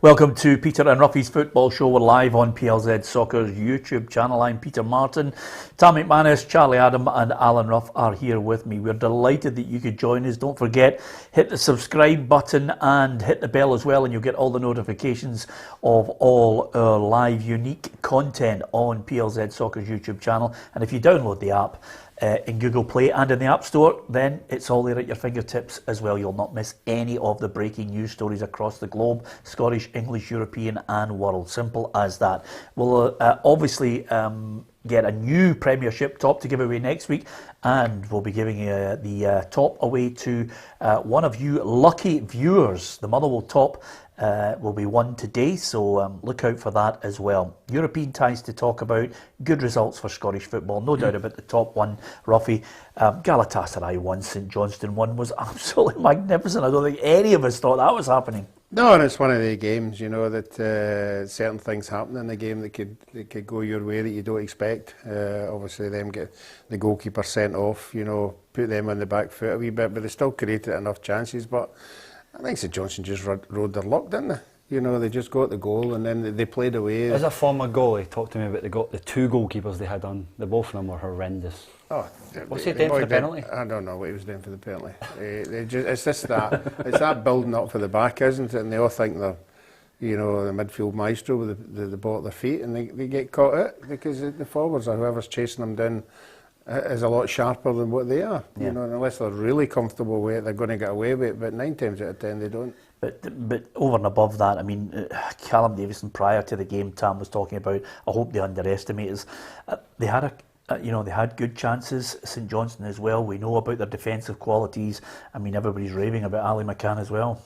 Welcome to Peter and Ruffy's Football Show. We're live on PLZ Soccer's YouTube channel. I'm Peter Martin. Tom McManus, Charlie Adam and Alan Ruff are here with me. We're delighted that you could join us. Don't forget, hit the subscribe button and hit the bell as well, and you'll get all the notifications of all our live unique content on PLZ Soccer's YouTube channel. And if you download the app in Google Play and in the App Store, then it's all there at your fingertips as well. You'll not miss any of the breaking news stories across the globe, Scottish, English, European and world. Simple as that. We'll obviously get a new Premiership top to give away next week, and we'll be giving the top away to one of you lucky viewers. The Motherwell top will be won today, so look out for that as well. European ties to talk about, good results for Scottish football, no doubt about the top one. Ruffy, Galatasaray won, St Johnstone won, was absolutely magnificent. I don't think any of us thought that was happening. No, and it's one of the games, you know, that certain things happen in the game that could go your way that you don't expect. Obviously, them get the goalkeeper sent off, you know, put them on the back foot a wee bit, but they still created enough chances. But I think St Johnstone just rode their luck, didn't they? You know, they just got the goal and then they played away. As a former goalie, talk to me about the two goalkeepers they had on. The both of them were horrendous. Oh, what's he doing for the penalty? I don't know what he was doing for the penalty. It's just that it's that building up for the back, isn't it? And they all think they're, you know, the midfield maestro with the ball at their feet, and they get caught out because the forwards or whoever's chasing them down is a lot sharper than what they are. Yeah. You know, and unless they're really comfortable with it, they're going to get away with it. But 9 times out of 10, they don't. But over and above that, I mean, Callum Davison prior to the game, Tam was talking about, I hope they underestimate us. They had they had good chances. St Johnstone as well. We know about their defensive qualities. I mean, everybody's raving about Ali McCann as well.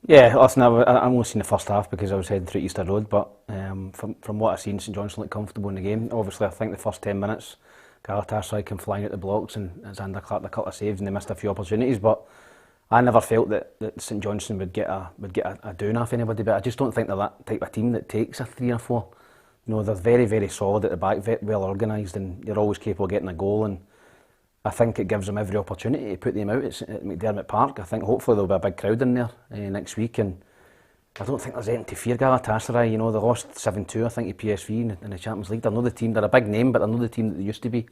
Yeah, listen, I've only seen the first half because I was heading through Easter Road. But from what I've seen, St Johnstone looked comfortable in the game. Obviously, I think the first 10 minutes, Galatasaray came flying out the blocks and Zander clapped a couple of saves and they missed a few opportunities. But I never felt that St Johnstone would get a doing off anybody. But I just don't think they're that type of team that takes a 3 or 4. You know, they're very, very solid at the back, very well organised, and they're always capable of getting a goal. And I think it gives them every opportunity to put them out at McDermott Park. I think hopefully there'll be a big crowd in there next week, and I don't think there's anything to fear. Galatasaray, you know, they lost 7-2, I think, to PSV in the Champions League. They're not the team, they're a big name, but they're not the team that they used to be.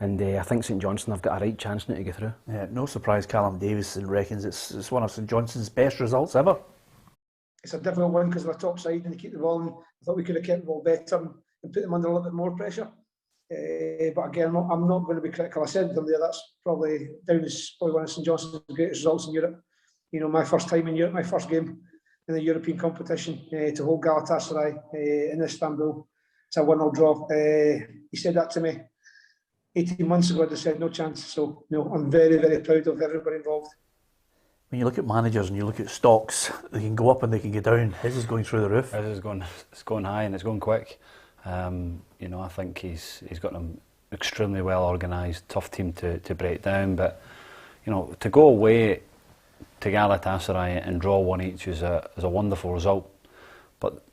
And I think St Johnstone have got a right chance now to get through. Yeah, no surprise Callum Davison reckons it's one of St Johnstone's best results ever. It's a difficult one because of the top side and they keep the ball, and I thought we could have kept the ball better and put them under a little bit more pressure. But again, I'm not going to be critical. I said to them there, that's probably down as probably one of St Johnstone's greatest results in Europe. You know, my first time in Europe, my first game in the European competition, to hold Galatasaray in Istanbul. It's a 1-0 draw. He said that to me 18 months ago. I just said no chance. So, you know, I'm very, very proud of everybody involved. When you look at managers and you look at stocks, they can go up and they can go down. His is going through the roof. His is going high and it's going quick. You know, I think he's got them extremely well organised, tough team to break down. But you know, to go away to Galatasaray and draw 1-1 is a wonderful result. But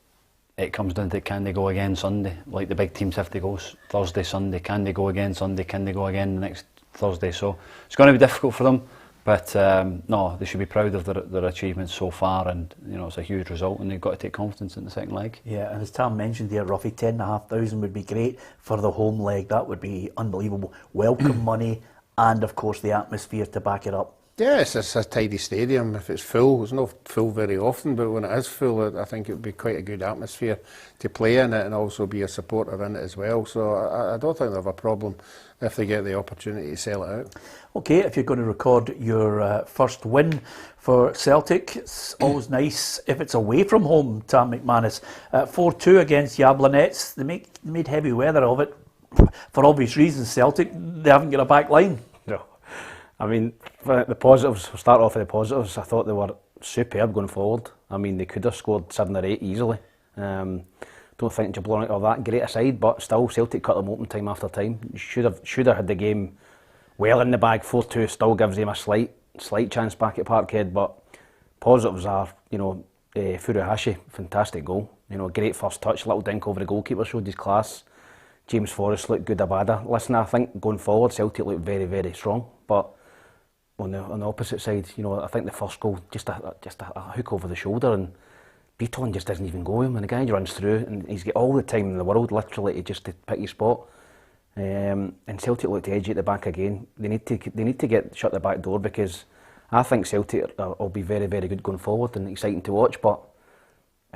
it comes down to, can they go again Sunday? Like the big teams have to go Thursday, Sunday. Can they go again Sunday? Can they go again the next Thursday? So it's going to be difficult for them. But no, they should be proud of their achievements so far, and you know, it's a huge result, and they've got to take confidence in the second leg. Yeah, and as Tam mentioned there, Ruffy, 10,500 would be great for the home leg. That would be unbelievable. Welcome money, and of course the atmosphere to back it up. Yeah, it's a tidy stadium. If it's full, it's not full very often, but when it is full, I think it would be quite a good atmosphere to play in it and also be a supporter in it as well. So I don't think they have a problem if they get the opportunity to sell it out. Okay, if you're going to record your first win for Celtic, it's always nice if it's away from home, Tam McManus. 4-2 against Jablonec. They made heavy weather of it. For obvious reasons, Celtic, they haven't got a back line. No. I mean, the positives, we'll start off with the positives. I thought they were superb going forward. I mean, they could have scored 7 or 8 easily. Don't think Jablonec are that great a side, but still Celtic cut them open time after time. Should have had the game well in the bag. 4-2 still gives them a slight chance back at Parkhead, but positives are, you know, Furuhashi, fantastic goal. You know, great first touch, little dink over the goalkeeper, showed his class. James Forrest looked good Abada. Listen, I think going forward Celtic looked very, very strong, but on the opposite side, you know, I think the first goal just a hook over the shoulder, and Beaton just doesn't even go him, and the guy runs through, and he's got all the time in the world, literally, to pick his spot. And Celtic look edgy at the back again. They need to shut the back door, because I think Celtic will be very, very good going forward and exciting to watch. But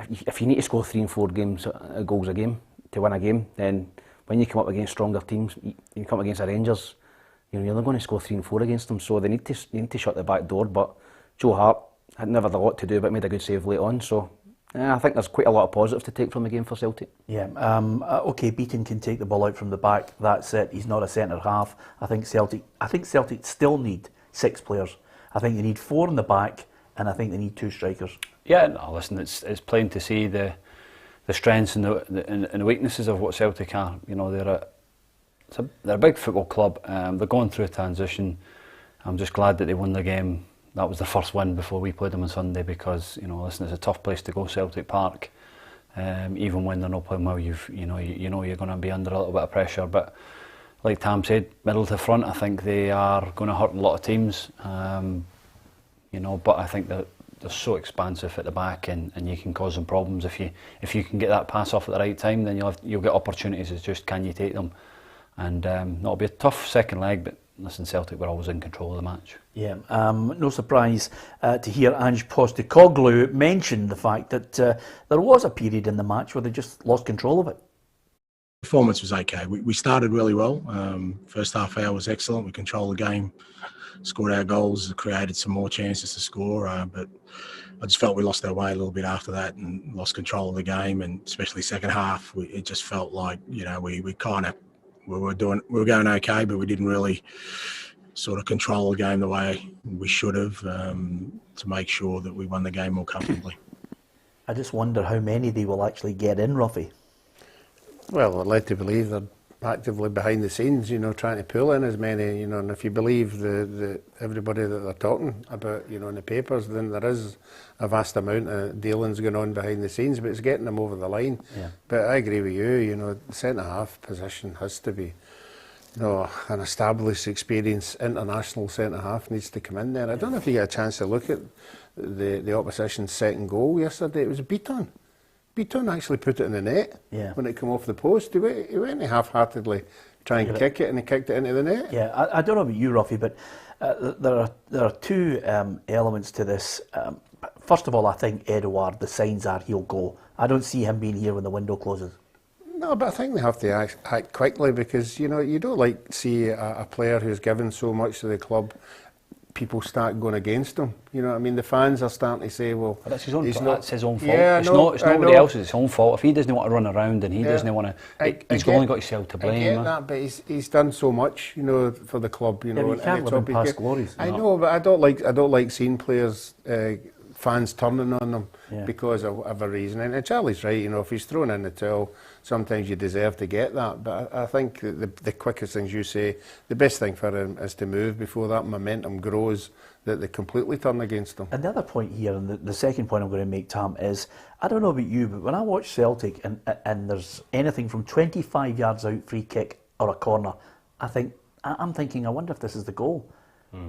if you need to score 3 and 4 goals a game to win a game, then when you come up against stronger teams, you come up against the Rangers, you're only going to score 3 and 4 against them. So they need to shut the back door. But Joe Hart had never had a lot to do, but made a good save late on. So I think there's quite a lot of positives to take from the game for Celtic. Yeah, okay, Beaton can take the ball out from the back, that's it. He's not a centre half. I think Celtic still need 6 players. I think they need 4 in the back, and I think they need 2 strikers. Yeah, no, listen, it's plain to see the strengths and the weaknesses of what Celtic are. You know, they're a big football club. They're going through a transition. I'm just glad that they won the game. That was the first win before we played them on Sunday, because, you know, listen, it's a tough place to go, Celtic Park. Even when they're not playing well, you know you're going to be under a little bit of pressure. But like Tam said, middle to front, I think they are going to hurt a lot of teams. You know, but I think that they're so expansive at the back, and you can cause them problems if you can get that pass off at the right time. Then you'll get opportunities. It's just, can you take them? And it'll be a tough second leg, but listen, Celtic were always in control of the match. Yeah, no surprise to hear Ange Postecoglou mention the fact that there was a period in the match where they just lost control of it. Performance was okay. We started really well. First half hour was excellent. We controlled the game, scored our goals, created some more chances to score. But I just felt we lost our way a little bit after that and lost control of the game. And especially second half, it just felt like, you know, we were going okay, but we didn't really sort of control the game the way we should have, to make sure that we won the game more comfortably. I just wonder how many they will actually get in, Ruffy. Well, they're led to believe they're actively behind the scenes, you know, trying to pull in as many, you know, and if you believe the everybody that they're talking about, you know, in the papers, then there is a vast amount of dealings going on behind the scenes, but it's getting them over the line. Yeah. But I agree with you know, the centre-half position has to be, you know, an established, experienced international centre-half needs to come in there. I don't know if you get a chance to look at the opposition's second goal yesterday. It was a Beaton. Beaton actually put it in the net when it came off the post. He went half-heartedly try and kick it, and he kicked it into the net. Yeah, I don't know about you, Ruffy, but there are 2 elements to this. First of all, I think Edouard, the signs are he'll go. I don't see him being here when the window closes. No, but I think they have to act quickly, because, you know, you don't like to see a player who's given so much to the club, people start going against him. You know what I mean? The fans are starting to say, well, but that's his own fault. It's nobody else's. It's his own fault. If he doesn't want to run around and he doesn't want to, he's only got himself to blame. I get that, but he's done so much, you know, for the club. You know, but he can't live in past glories. I know, but I don't like seeing players, fans turning on them because of a reason. And Charlie's right. You know, if he's thrown in the towel, sometimes you deserve to get that. But I think the quickest things you say, the best thing for him is to move before that momentum grows, that they completely turn against him. And the other point here, and the second point I'm going to make, Tam, is, I don't know about you, but when I watch Celtic and there's anything from 25 yards out, free kick or a corner, I'm thinking, I wonder if this is the goal.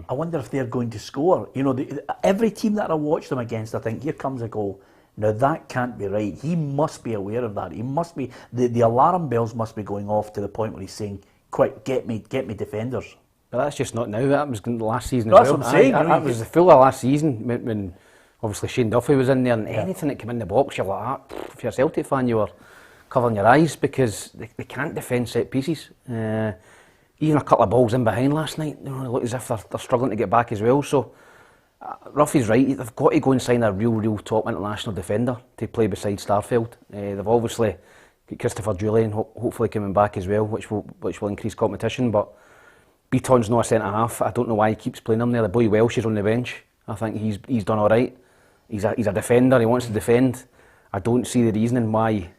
I wonder if they're going to score. You know, every team that I watch them against, I think, here comes a goal. Now, that can't be right. He must be aware of that. He must be, the alarm bells must be going off to the point where he's saying, quick, get me defenders. But that's just not now. That was last season as well. That's what I'm saying. That was the full of last season when obviously Shane Duffy was in there, and anything that came in the box, you're like, if you're a Celtic fan, you were covering your eyes, because they can't defend set pieces. Even a couple of balls in behind last night, you know, look as if they're struggling to get back as well. So Ruffy's right, they've got to go and sign a real top international defender to play beside Starfelt. They've obviously got Christopher Julian hopefully coming back as well, which will increase competition. But Beaton's not a centre half. I don't know why he keeps playing him there. The boy Welsh is on the bench. I think he's done all right. He's a defender. He wants to defend. I don't see the reasoning why.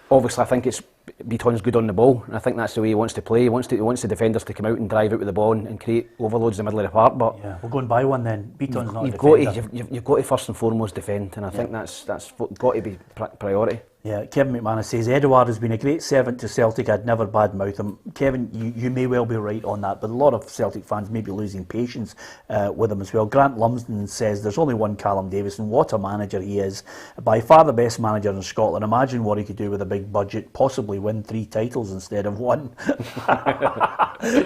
Obviously, I think it's Beaton's good on the ball, and I think that's the way he wants to play. He wants the defenders to come out and drive out with the ball and create overloads in the middle of the park. But yeah, we'll go and buy one then. Beaton's not a defender. You've got to first and foremost defend, and I think that's got to be priority. Yeah, Kevin McManus says, Edouard has been a great servant to Celtic. I'd never badmouth him. Kevin, you may well be right on that, but a lot of Celtic fans may be losing patience with him as well. Grant Lumsden says, there's only one Callum Davison. What a manager he is. By far the best manager in Scotland. Imagine what he could do with a big budget, possibly win 3 titles instead of 1.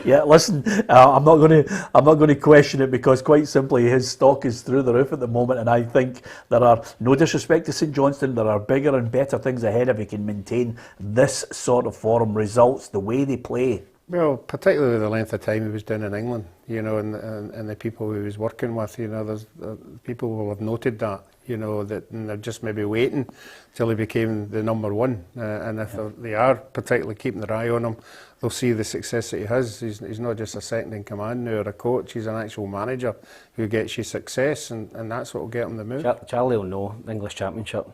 Yeah, listen, I'm not going to question it, because quite simply his stock is through the roof at the moment, and I think there are, no disrespect to St Johnstone, there are bigger and better things ahead if he can maintain this sort of form, results, the way they play. Well, particularly the length of time he was down in England, you know, and the people he was working with, you know, there's people will have noted that, you know, that, and they're just maybe waiting till he became the number 1. And if they are particularly keeping their eye on him, they'll see the success that he has. He's not just a second in command now or a coach, he's an actual manager who gets you success, and that's what will get him the move. Charlie will know, the English Championship.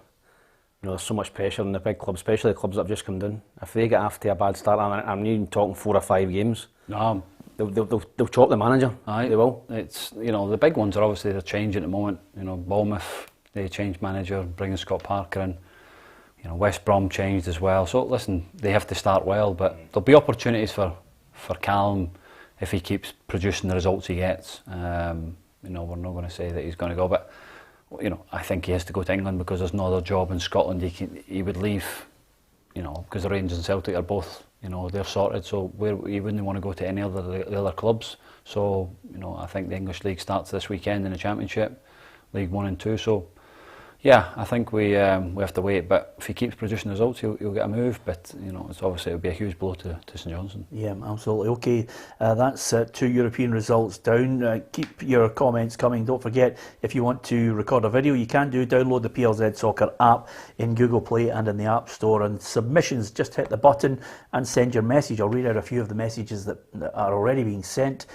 You know, there's so much pressure on the big clubs, especially the clubs that have just come down. If they get off to a bad start, I'm even talking 4 or 5 games. No, they'll chop the manager. aye, They will. It's, you know, the big ones are obviously they're changing at the moment. You know, Bournemouth, they changed manager, bringing Scott Parker in. You know, West Brom changed as well. So listen, they have to start well, but there'll be opportunities for Callum if he keeps producing the results he gets. You know, we're not going to say that he's going to go, but you know, I think he has to go to England because there's no other job in Scotland he would leave. You know, because the Rangers and Celtic are both, you know, they're sorted. So he wouldn't want to go to any of the other clubs. So you know, I think the English League starts this weekend in the Championship, League 1 and 2. So. Yeah, I think we have to wait, but if he keeps producing results, he'll get a move. But you know, it's obviously it'll be a huge blow to St Johnstone. Yeah, absolutely. Okay, that's 2 European results down. Keep your comments coming. Don't forget, if you want to record a video, you can do. Download the PLZ Soccer app in Google Play and in the App Store. And submissions, just hit the button and send your message. I'll read out a few of the messages that are already being sent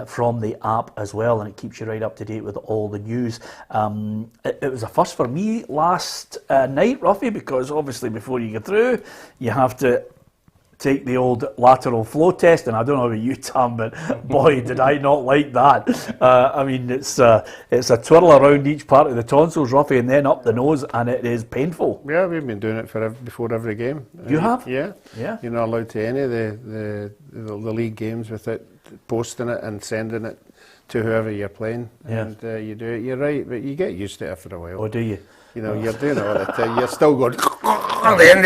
from the app as well, and it keeps you right up to date with all the news. It was a first for me last night, Ruffy, because obviously before you get through, you have to take the old lateral flow test, and I don't know about you, Tam, but boy, did I not like that. I mean, it's a twirl around each part of the tonsils, Ruffy, and then up the nose, and it is painful. Yeah, we've been doing it before every game. You have? Yeah. Yeah. You're not allowed to any of the league games without posting it and sending it to whoever you're playing. Yeah. And you do it. You're right, but you get used to it after a while. Oh, do you? You know, you're doing it all the time. You're still going. Even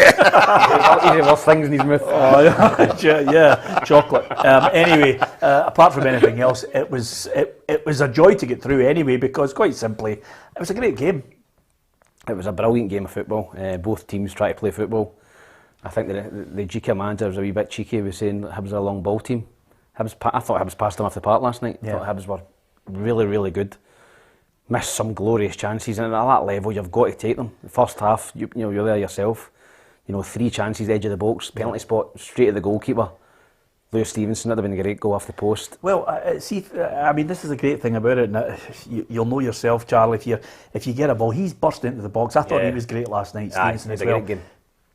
worse things in his mouth. Oh, yeah, chocolate. Anyway, apart from anything else, it was a joy to get through anyway, because quite simply, it was a great game. It was a brilliant game of football. Both teams try to play football. I think the GK manager was a wee bit cheeky. He was saying that Hibs are a long ball team. I thought Hibs passed them off the park last night. Yeah. I thought Hibs were really, really good. Missed some glorious chances, and at that level you've got to take them. The first half, you know, you're there yourself. You know, 3 chances, edge of the box, penalty spot, straight at the goalkeeper. Lewis Stevenson, that'd have been a great goal off the post. Well, see, I mean, this is the great thing about it. And you'll know yourself, Charlie, if you get a ball, he's burst into the box. I thought he was great last night, Stevenson, as well. Great game.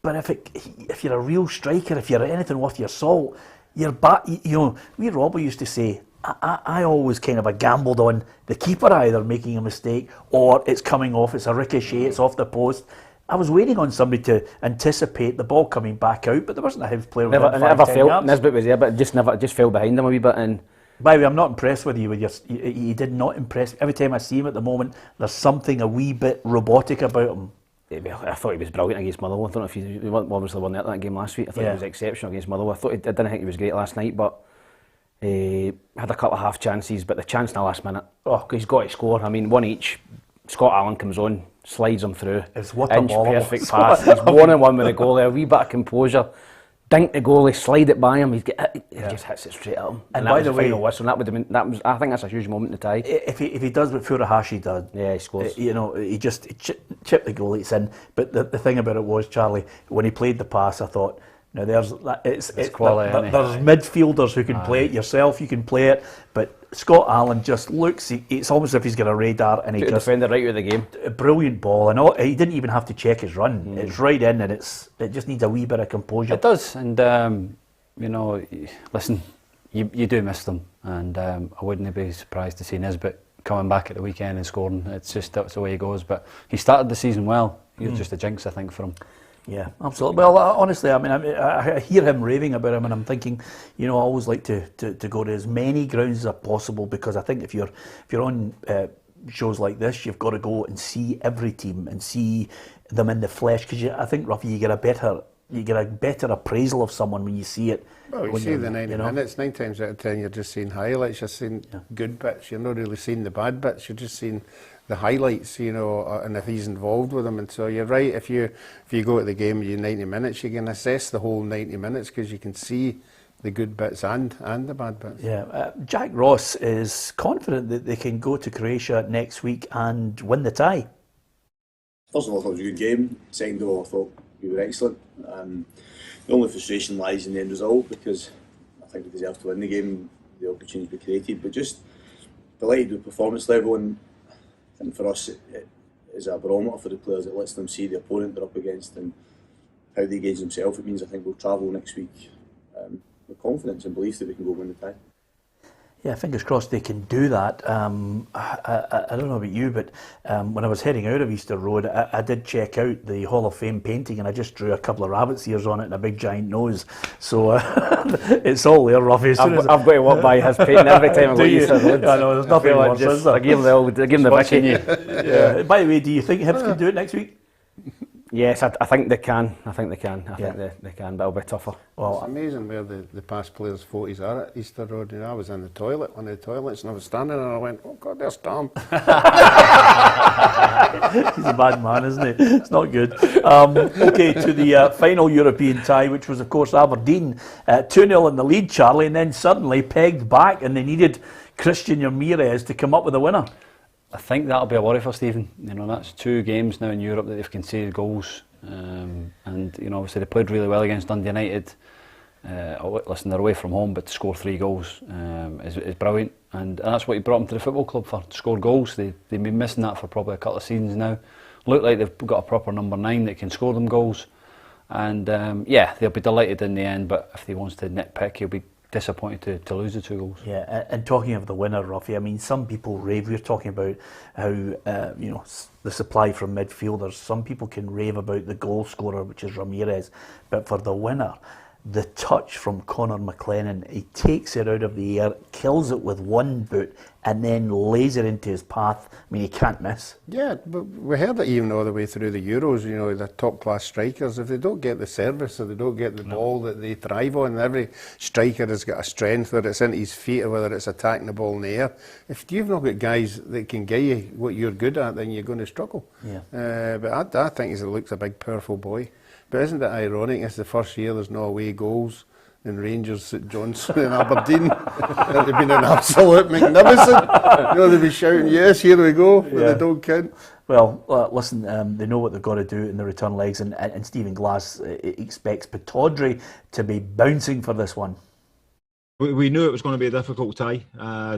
But if you're a real striker, if you're anything worth your salt, you're back. You know, we Robbo used to say, I always kind of gambled on the keeper either making a mistake or it's coming off, it's a ricochet, it's off the post. I was waiting on somebody to anticipate the ball coming back out, but there wasn't a Hibs player within 5-10 yards. Nisbet was there, but just fell behind him a wee bit. And by the way, I'm not impressed with you. He did not impress. Every time I see him at the moment, there's something a wee bit robotic about him. I thought he was brilliant against Motherwell. I don't know if he obviously won that game last week. I thought he was exceptional against Motherwell. I didn't think he was great last night, but had a couple of half chances. But the chance in the last minute, he's got to score. I mean, one each. Scott Allen comes on, slides him through. It's what a ball. Perfect pass. He's 1-on-1 with the goalie. A wee bit of composure. Dink the goalie, slide it by him. He just hits it straight at him. And by the way, final whistle. That would have been. I think that's a huge moment to tie. If he does what Furuhashi did, he scores. You know, he chipped the goalie. It's in. But the thing about it was, Charlie, when he played the pass, I thought, now there's quality. There's midfielders who can play it. Yourself, you can play it. But Scott Allen just looks. It's almost as if he's got a radar, and he just defender right with the game. A brilliant ball, and he didn't even have to check his run. It's right in, and it just needs a wee bit of composure. It does, and you know, listen, you do miss them, and I wouldn't be surprised to see Nisbet coming back at the weekend and scoring. It's just that's the way he goes. But he started the season well. He was just a jinx, I think, for him. Yeah, absolutely. Well, honestly, I mean, I hear him raving about him, and I'm thinking, I always like to go to as many grounds as possible, because I think if you're on shows like this, you've got to go and see every team and see them in the flesh, because I think, Ruffy, you get a better appraisal of someone when you see it. Well, you see the 90 minutes, 9 times out of 10 you're just seeing highlights, you're seeing good bits, you're not really seeing the bad bits, you're just seeing the highlights, and if he's involved with them. And so you're right, if you go to the game, you 90 minutes, you can assess the whole 90 minutes because you can see the good bits and the bad bits. Yeah, Jack Ross is confident that they can go to Croatia next week and win the tie. First of all, I thought it was a good game. Second of all, I thought we were excellent. The only frustration lies in the end result, because I think we deserved to win the game, the opportunities we created, but just delighted with performance level. And I think for us it is a barometer for the players. It lets them see the opponent they're up against and how they gauge themselves. It means I think we'll travel next week with confidence and belief that we can go win the tie. Yeah, fingers crossed they can do that. I don't know about you, but when I was heading out of Easter Road, I did check out the Hall of Fame painting, and I just drew a couple of rabbit's ears on it and a big giant nose. So it's all there, Ruffy. I've got to walk by his painting every time I go to Easter Road. I know, there's nothing worse, is there? I give him the Vicky. Yeah. By the way, do you think Hibs can do it next week? Yes, I think they can. I think they can, but it'll be tougher. Well, it's amazing where the past players' photos are at Easter Road. I was in the toilet, one of the toilets, and I was standing there and I went, oh God, there's Tom. He's a bad man, isn't he? It's not good. Okay, to the final European tie, which was, of course, Aberdeen. 2-0 in the lead, Charlie, and then suddenly pegged back, and they needed Christian Ramirez to come up with a winner. I think that'll be a worry for Stephen. That's 2 games now in Europe that they've conceded goals, and obviously they played really well against Dundee United. Listen, they're away from home, but to score 3 goals is brilliant, and that's what he brought them to the football club for, to score goals. They've been missing that for probably a couple of seasons now. Look like they've got a proper number 9 that can score them goals, and they'll be delighted in the end. But if he wants to nitpick, he'll be disappointed to lose the 2 goals. Yeah, and talking of the winner, Ruffy, I mean, some people rave. We're talking about how the supply from midfielders. Some people can rave about the goal scorer, which is Ramirez, but for the winner, the touch from Conor McLennan, he takes it out of the air, kills it with one boot, and then lays it into his path. I mean, he can't miss. Yeah, but we heard it even all the way through the Euros, the top-class strikers, if they don't get the service or they don't get the ball that they thrive on, every striker has got a strength, whether it's into his feet or whether it's attacking the ball in the air. If you've not got guys that can get you what you're good at, then you're going to struggle. Yeah. But I think he looks a big, powerful boy. But isn't it ironic, it's the first year there's no away goals in Rangers at Johnstone and Aberdeen? They've been an absolute magnificent. They'd be shouting, yes, here we go, but they don't count. Well, listen, they know what they've got to do in the return legs, and Stephen Glass expects Pittodrie to be bouncing for this one. We knew it was going to be a difficult tie.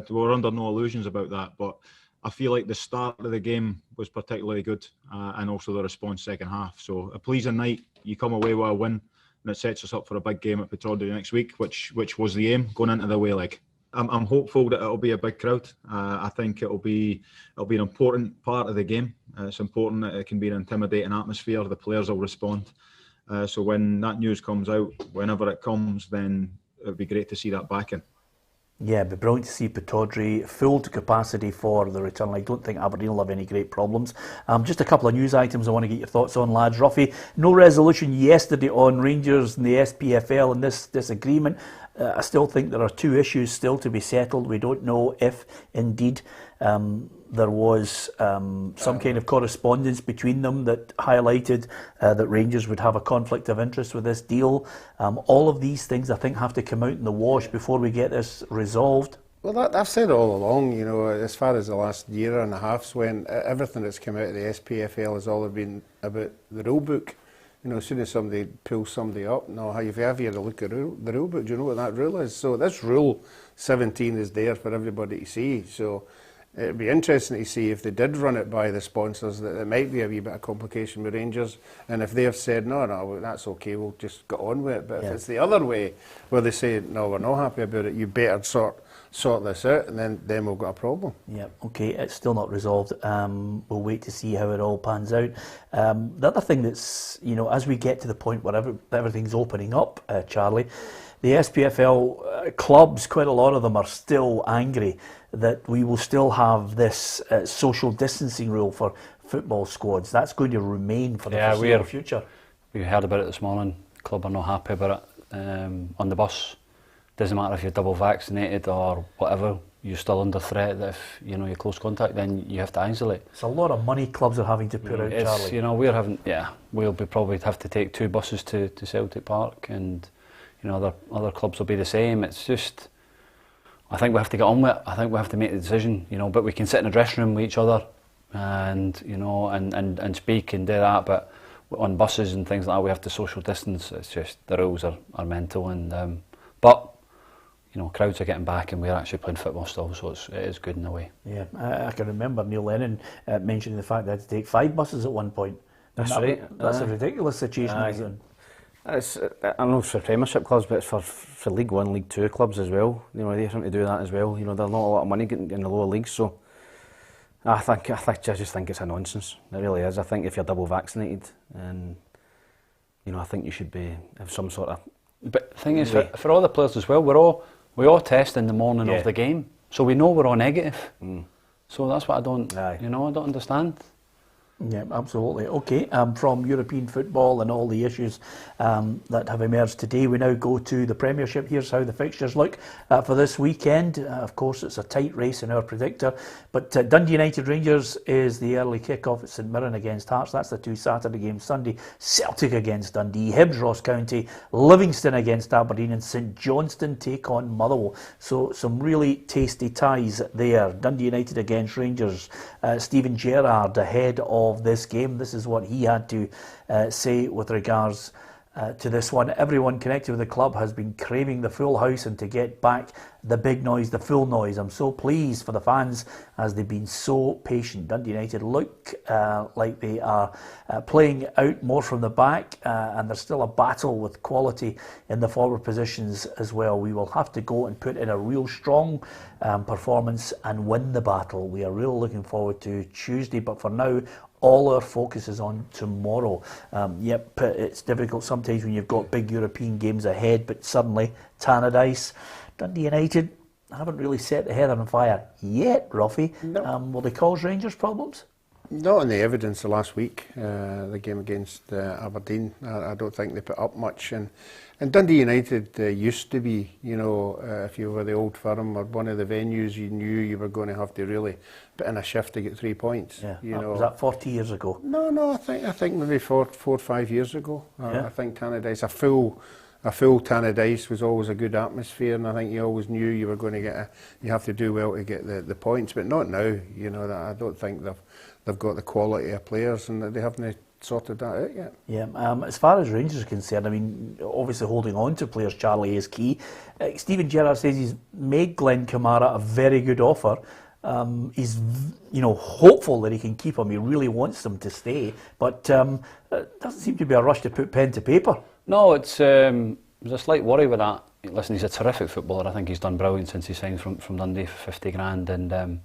We were under no illusions about that, but I feel like the start of the game was particularly good, and also the response second half. So a pleasing night. You come away with a win, and it sets us up for a big game at Pittodrie next week, which was the aim going into the away leg. I'm hopeful that it'll be a big crowd. I think it'll be an important part of the game. It's important that it can be an intimidating atmosphere. The players will respond. So when that news comes out, whenever it comes, then it would be great to see that backing. Yeah, it'd be brilliant to see Pittodrie full to capacity for the return. I don't think Aberdeen will have any great problems. Just a couple of news items I want to get your thoughts on, lads. Ruffy, no resolution yesterday on Rangers and the SPFL and this disagreement. I still think there are 2 issues still to be settled. We don't know if indeed there was some kind of correspondence between them that highlighted that Rangers would have a conflict of interest with this deal. All of these things, I think, have to come out in the wash before we get this resolved. Well, I've said all along, as far as the last year and a half's went, everything that's come out of the SPFL has all been about the rule book. As soon as somebody pulls somebody up, have you ever had a look at the rule book? Do you know what that rule is? So this rule 17 is there for everybody to see. So it'd be interesting to see if they did run it by the sponsors, that there might be a wee bit of complication with Rangers. And if they've said, no, that's okay, we'll just get on with it. But if it's the other way, where they say, no, we're not happy about it, you better sort sort this out, and then we've got a problem. Yeah, okay, it's still not resolved. We'll wait to see how it all pans out. The other thing that's, as we get to the point where everything's opening up, Charlie, the SPFL clubs, quite a lot of them are still angry that we will still have this social distancing rule for football squads. That's going to remain for the foreseeable future. We heard about it this morning. The club are not happy about it. On the bus, doesn't matter if you're double vaccinated or whatever, you're still under threat that if you're close contact, then you have to isolate. It's a lot of money clubs are having to put out, Charlie. We'll probably have to take 2 buses to Celtic Park, and other clubs will be the same. It's just, I think we have to get on with it. I think we have to make the decision, but we can sit in a dressing room with each other and and speak and do that, but on buses and things like that we have to social distance. It's just, the rules are mental, and but crowds are getting back and we're actually playing football still, so it is good in a way. Yeah, I can remember Neil Lennon mentioning the fact that I had to take 5 buses at one point. That's right. That's a ridiculous situation. I know for Premiership clubs, but it's for League 1, League 2 clubs as well. They have to do that as well. There's not a lot of money getting in the lower leagues, so I just think it's a nonsense. It really is. I think if you're double vaccinated, and I think you should have some sort of. But the thing is, for all the players as well, we all test in the morning of the game, so we know we're all negative. So that's what I don't understand. Yeah, absolutely. Okay, from European football and all the issues that have emerged today, we now go to the Premiership. Here's how the fixtures look for this weekend. Of course, it's a tight race in our predictor, but Dundee United Rangers is the early kick-off at St Mirren against Hearts. That's the 2 Saturday games. Sunday, Celtic against Dundee, Hibs Ross County, Livingston against Aberdeen, and St Johnstone take on Motherwell. So some really tasty ties there. Dundee United against Rangers. Steven Gerrard ahead of this game. This is what he had to say with regards to this one. Everyone connected with the club has been craving the full house and to get back the big noise, the full noise. I'm so pleased for the fans as they've been so patient. Dundee United look like they are playing out more from the back, and there's still a battle with quality in the forward positions as well. We will have to go and put in a real strong performance and win the battle. We are really looking forward to Tuesday, but for now, all our focus is on tomorrow. It's difficult sometimes when you've got big European games ahead, but suddenly, Tannadice, Dundee United haven't really set the heather on fire yet, Ruffy. No. Will they cause Rangers problems? Not in the evidence of last week, the game against Aberdeen. I don't think they put up much. And Dundee United used to be, if you were the Old Firm or one of the venues, you knew you were going to have to really put in a shift to get 3 points. Yeah. Was that 40 years ago? No, I think maybe 4 or 5 years ago. I think Tannadice, a full Tannadice was always a good atmosphere, and I think you always knew you were going to you have to do well to get the points, but not now. I don't think they've got the quality of players, and they haven't sorted that out yet. Yeah, as far as Rangers are concerned, I mean, obviously holding on to players, Charlie, is key. Steven Gerrard says he's made Glenn Kamara a very good offer. He's, hopeful that he can keep him. He really wants them to stay, but doesn't seem to be a rush to put pen to paper. No, there's a slight worry with that. Listen, he's a terrific footballer. I think he's done brilliant since he signed from Dundee for 50 grand, and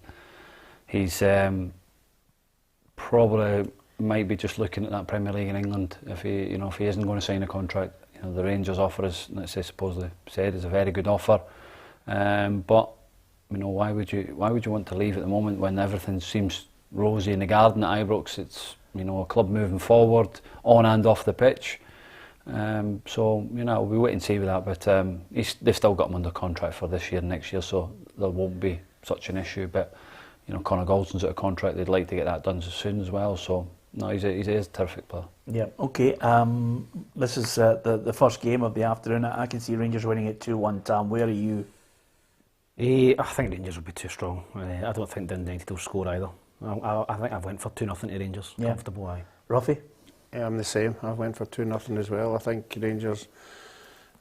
he's probably might be just looking at that Premier League in England if he isn't going to sign a contract. The Rangers offer, as let's say supposedly said, is a very good offer, but why would you want to leave at the moment when everything seems rosy in the garden at Ibrox? It's a club moving forward on and off the pitch. So we'll be wait and see with that, but they've still got him under contract for this year and next year, so there won't be such an issue. But Connor Goldson's out of contract; they'd like to get that done soon as well. So no, he's a terrific player. Yeah. Okay. This is the first game of the afternoon. I can see Rangers winning it 2-1. Tam, where are you? I think Rangers will be too strong. I don't think Dundee United will score either. I think I've went for 2-0 to Rangers. Yeah. Comfortable, aye. Ruffy? Yeah, I'm the same. I went for 2-0 as well. I think Rangers,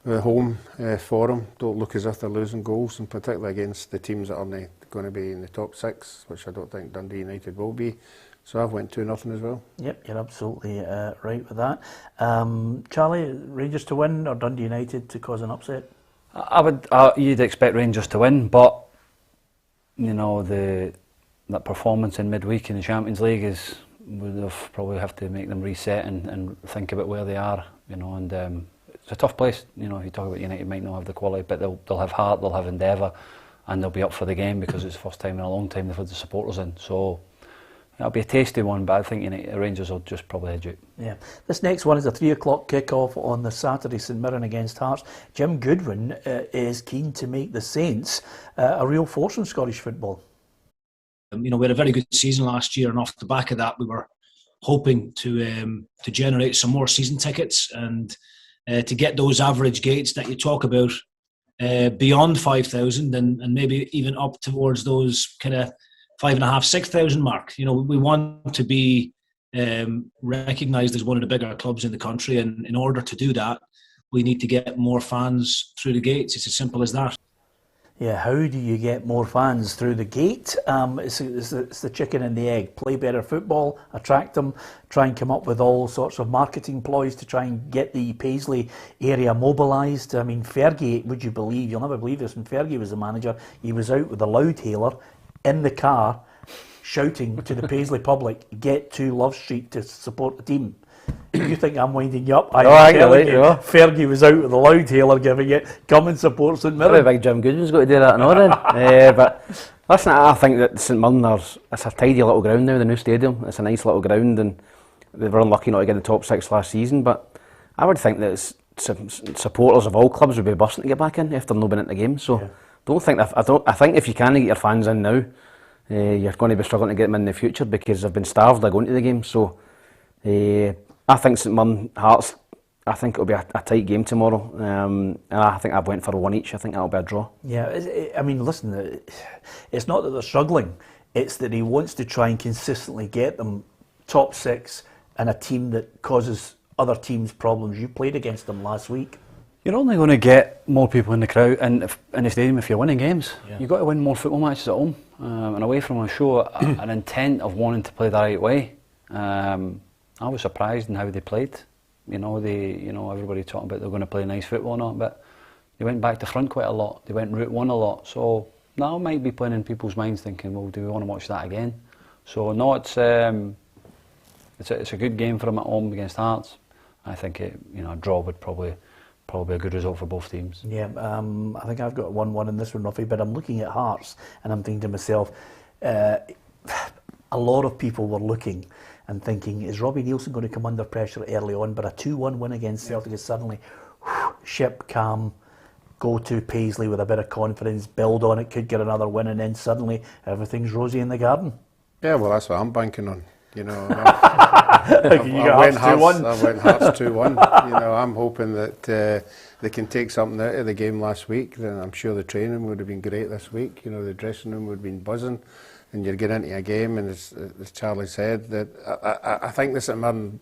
the home forum, don't look as if they're losing goals, and particularly against the teams that are going to be in the top 6, which I don't think Dundee United will be. So I've went 2-0 as well. Yep, you're absolutely right with that. Charlie, Rangers to win or Dundee United to cause an upset? You'd expect Rangers to win, but you know, that performance in midweek in the Champions League would have probably have to make them reset and think about where they are, you know, and it's a tough place, you know. If you talk about United, might not have the quality, but they'll have heart, they'll have endeavour, and they'll be up for the game because it's the first time in a long time they've had the supporters in. So it'll be a tasty one, but I think United, Rangers will just probably edge out. Yeah. This next one is a 3 o'clock kick-off on the Saturday, St Mirren against Hearts. Jim Goodwin is keen to make the Saints a real force in Scottish football. You know, we had a very good season last year, and off the back of that, we were hoping to generate some more season tickets and to get those average gates that you talk about beyond 5,000 and maybe even up towards those kind of 5,500, 6,000 mark. You know, we want to be recognised as one of the bigger clubs in the country, and in order to do that, we need to get more fans through the gates. It's as simple as that. Yeah, how do you get more fans through the gate? It's the chicken and the egg. Play better football, attract them, try and come up with all sorts of marketing ploys to try and get the Paisley area mobilised. I mean, Fergie, would you believe, you'll never believe this, when Fergie was the manager, he was out with a loudhailer in the car shouting to the Paisley public, get to Love Street to support the team. You think I'm winding you up? Fergie was out with a loudhailer giving it, come and support St Mirren. Probably big Jim Goodwin's got to do that and all then. But listen, I think that St Mirren, it's a tidy little ground now, the new stadium. It's a nice little ground, and they were unlucky not to get the top 6 last season, but I would think that supporters of all clubs would be bursting to get back in after not been in the game. So I think if you can get your fans in now, you're going to be struggling to get them in the future because they've been starved of going to the game. So I think St Mirren Hearts, I think it'll be a tight game tomorrow, and I think I've went for 1 each. I think that'll be a draw. Yeah, I mean, listen, it's not that they're struggling, it's that he wants to try and consistently get them top 6 and a team that causes other teams problems. You played against them last week. You're only going to get more people in the crowd in the stadium if you're winning games. Yeah. You've got to win more football matches at home and away from home. Show an intent of wanting to play the right way. I was surprised in how they played. Everybody talking about they're going to play nice football or not, but they went back to front quite a lot. They went route one a lot. So now it might be playing in people's minds, thinking, well, do we want to watch that again? So no, it's a good game for them at home against Hearts. I think a draw would probably a good result for both teams. Yeah, I think I've got 1-1 in this one, Ruffy, but I'm looking at Hearts and I'm thinking to myself, a lot of people were looking and thinking, is Robbie Neilson going to come under pressure early on? But a 2-1 win against Celtic is suddenly ship calm, go to Paisley with a bit of confidence, build on it, could get another win, and then suddenly everything's rosy in the garden. Yeah, well, that's what I'm banking on. You know, I went Hearts 2-1. You know, I'm hoping that they can take something out of the game last week. Then I'm sure the training would have been great this week. You know, the dressing room would have been buzzing, and you're getting into a game, and as Charlie said, that I think the St Mirren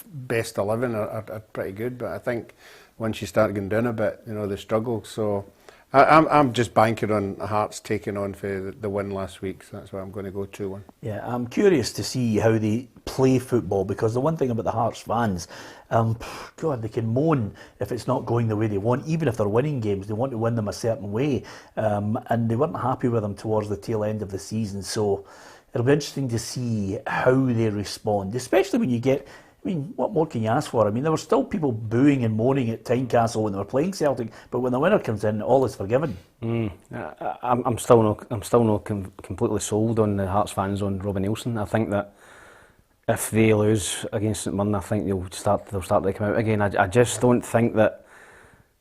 best 11 are pretty good, but I think once you start going down a bit, you know, they struggle. So I'm just banking on Hearts taking on for the win last week, so that's why I'm going to go 2-1. Yeah, I'm curious to see how they play football, because the one thing about the Hearts fans, God, they can moan if it's not going the way they want. Even if they're winning games, they want to win them a certain way, and they weren't happy with them towards the tail end of the season. So it'll be interesting to see how they respond, especially when you get, I mean, what more can you ask for? I mean, there were still people booing and moaning at Tynecastle when they were playing Celtic, but when the winner comes in, all is forgiven. I'm still not completely sold on the Hearts fans on Robbie Neilson. I think that if they lose against St Mirren, I think they'll start to come out again. I just don't think that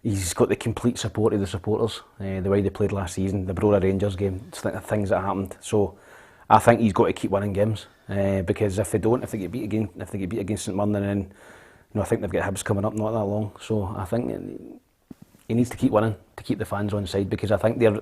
he's got the complete support of the supporters. The way they played last season, the Brora Rangers game, things that happened. So I think he's got to keep winning games, because if they get beat against St Mirren, then I think they've got Hibs coming up not that long. So I think he needs to keep winning to keep the fans on side, because I think they're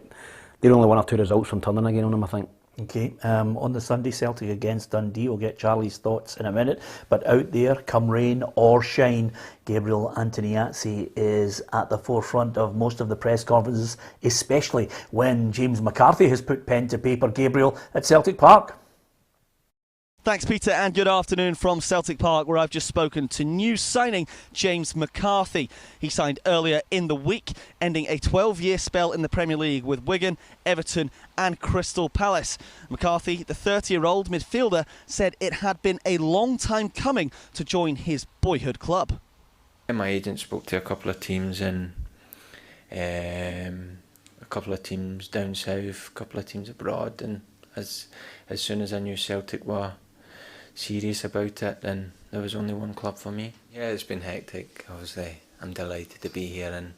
only 1 or 2 results from turning again on him, I think. Okay, on the Sunday, Celtic against Dundee. We'll get Charlie's thoughts in a minute. But out there, come rain or shine, Gabriel Antoniazzi is at the forefront of most of the press conferences, especially when James McCarthy has put pen to paper. Gabriel, at Celtic Park. Thanks, Peter, and good afternoon from Celtic Park, where I've just spoken to new signing James McCarthy. He signed earlier in the week, ending a 12-year spell in the Premier League with Wigan, Everton and Crystal Palace. McCarthy, the 30-year-old midfielder, said it had been a long time coming to join his boyhood club. My agent spoke to a couple of teams and a couple of teams down south, a couple of teams abroad, and as soon as I knew Celtic were serious about it, then there was only one club for me. Yeah, it's been hectic. Obviously, I'm delighted to be here, and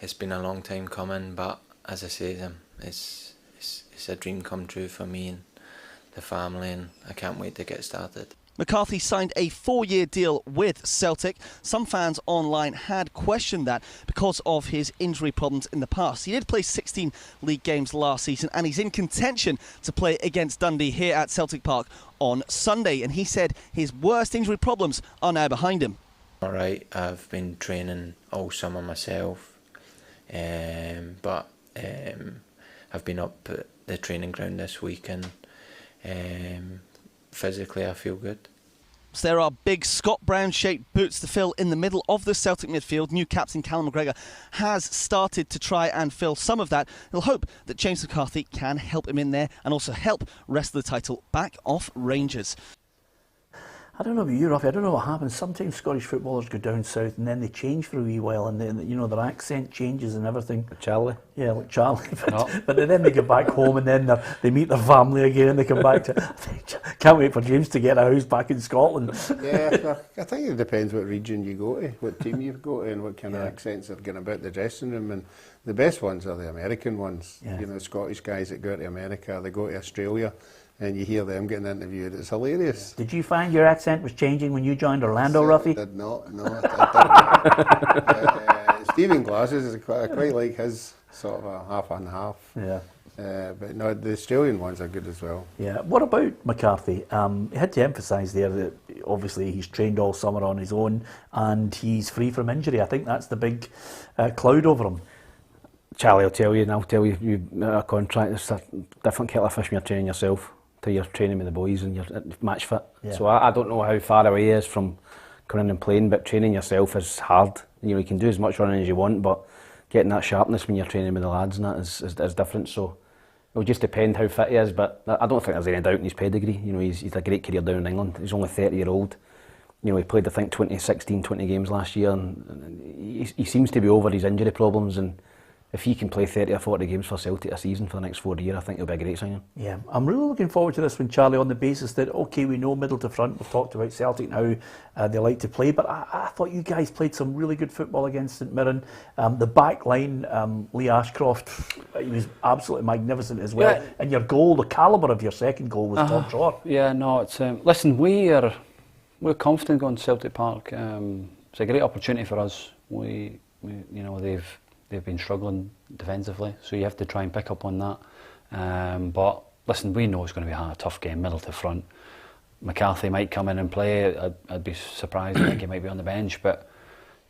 it's been a long time coming. But as I say, it's a dream come true for me and the family, and I can't wait to get started. McCarthy signed a 4-year deal with Celtic. Some fans online had questioned that because of his injury problems in the past. He did play 16 league games last season, and he's in contention to play against Dundee here at Celtic Park on Sunday. And he said his worst injury problems are now behind him. Alright, I've been training all summer myself, but I've been up at the training ground this week, and physically I feel good. So there are big Scott Brown-shaped boots to fill in the middle of the Celtic midfield. New captain Callum McGregor has started to try and fill some of that. He'll hope that James McCarthy can help him in there and also help wrest the title back off Rangers. I don't know about you, Ruffy. I don't know what happens. Sometimes Scottish footballers go down south and then they change for a wee while, and then, you know, their accent changes and everything. Charlie? Yeah, like Charlie. But then they get back home and then they meet their family again and they come back to... Can't wait for James to get a house back in Scotland. Yeah, I think it depends what region you go to, what team you go to, and what kind of accents are getting about the dressing room. And the best ones are the American ones. Yeah. You know, Scottish guys that go to America, they go to Australia, and you hear them getting interviewed. It's hilarious. Did you find your accent was changing when you joined Orlando, Ruffy? I did not, no. I didn't. Stephen Glasses, I quite like his sort of a half and half. Yeah. But no, the Australian ones are good as well. Yeah. What about McCarthy? He had to emphasise there that obviously he's trained all summer on his own and he's free from injury. I think that's the big cloud over him. Charlie, I'll tell you, and I'll tell you, a contract, it's a different kettle of fish when you're training yourself to you're training with the boys and you're match fit. Yeah. So I don't know how far away he is from coming in and playing, but training yourself is hard. You know, you can do as much running as you want, but getting that sharpness when you're training with the lads and that is different. So it will just depend how fit he is, but I don't think there's any doubt in his pedigree. You know, he's a great career down in England. He's only 30-year-old. You know, he played, I think, 20 games last year, and he seems to be over his injury problems, and if he can play 30 or 40 games for Celtic a season for the next 4 years, I think he'll be a great signing. Yeah, I'm really looking forward to this one, Charlie, on the basis that, okay, we know middle to front, we've talked about Celtic and how they like to play, but I thought you guys played some really good football against St Mirren. The back line, Lee Ashcroft, he was absolutely magnificent as well. Yeah. And your goal, the calibre of your second goal was top drawer. Yeah, no, it's listen, we're confident going to Celtic Park. It's a great opportunity for us. We you know, they've been struggling defensively, so you have to try and pick up on that. But listen, we know it's going to be a tough game, middle to front. McCarthy might come in and play. I'd be surprised. I think he might be on the bench, but